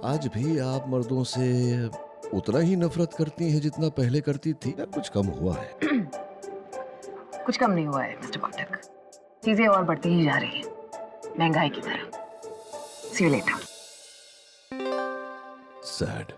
आज भी आप मर्दों से उतना ही नफरत करती हैं जितना पहले करती थी, या कुछ कम हुआ है? कुछ कम नहीं हुआ है मिस्टर पाठक, चीजें और बढ़ती ही जा रही है, महंगाई की तरह। See you later. Sad.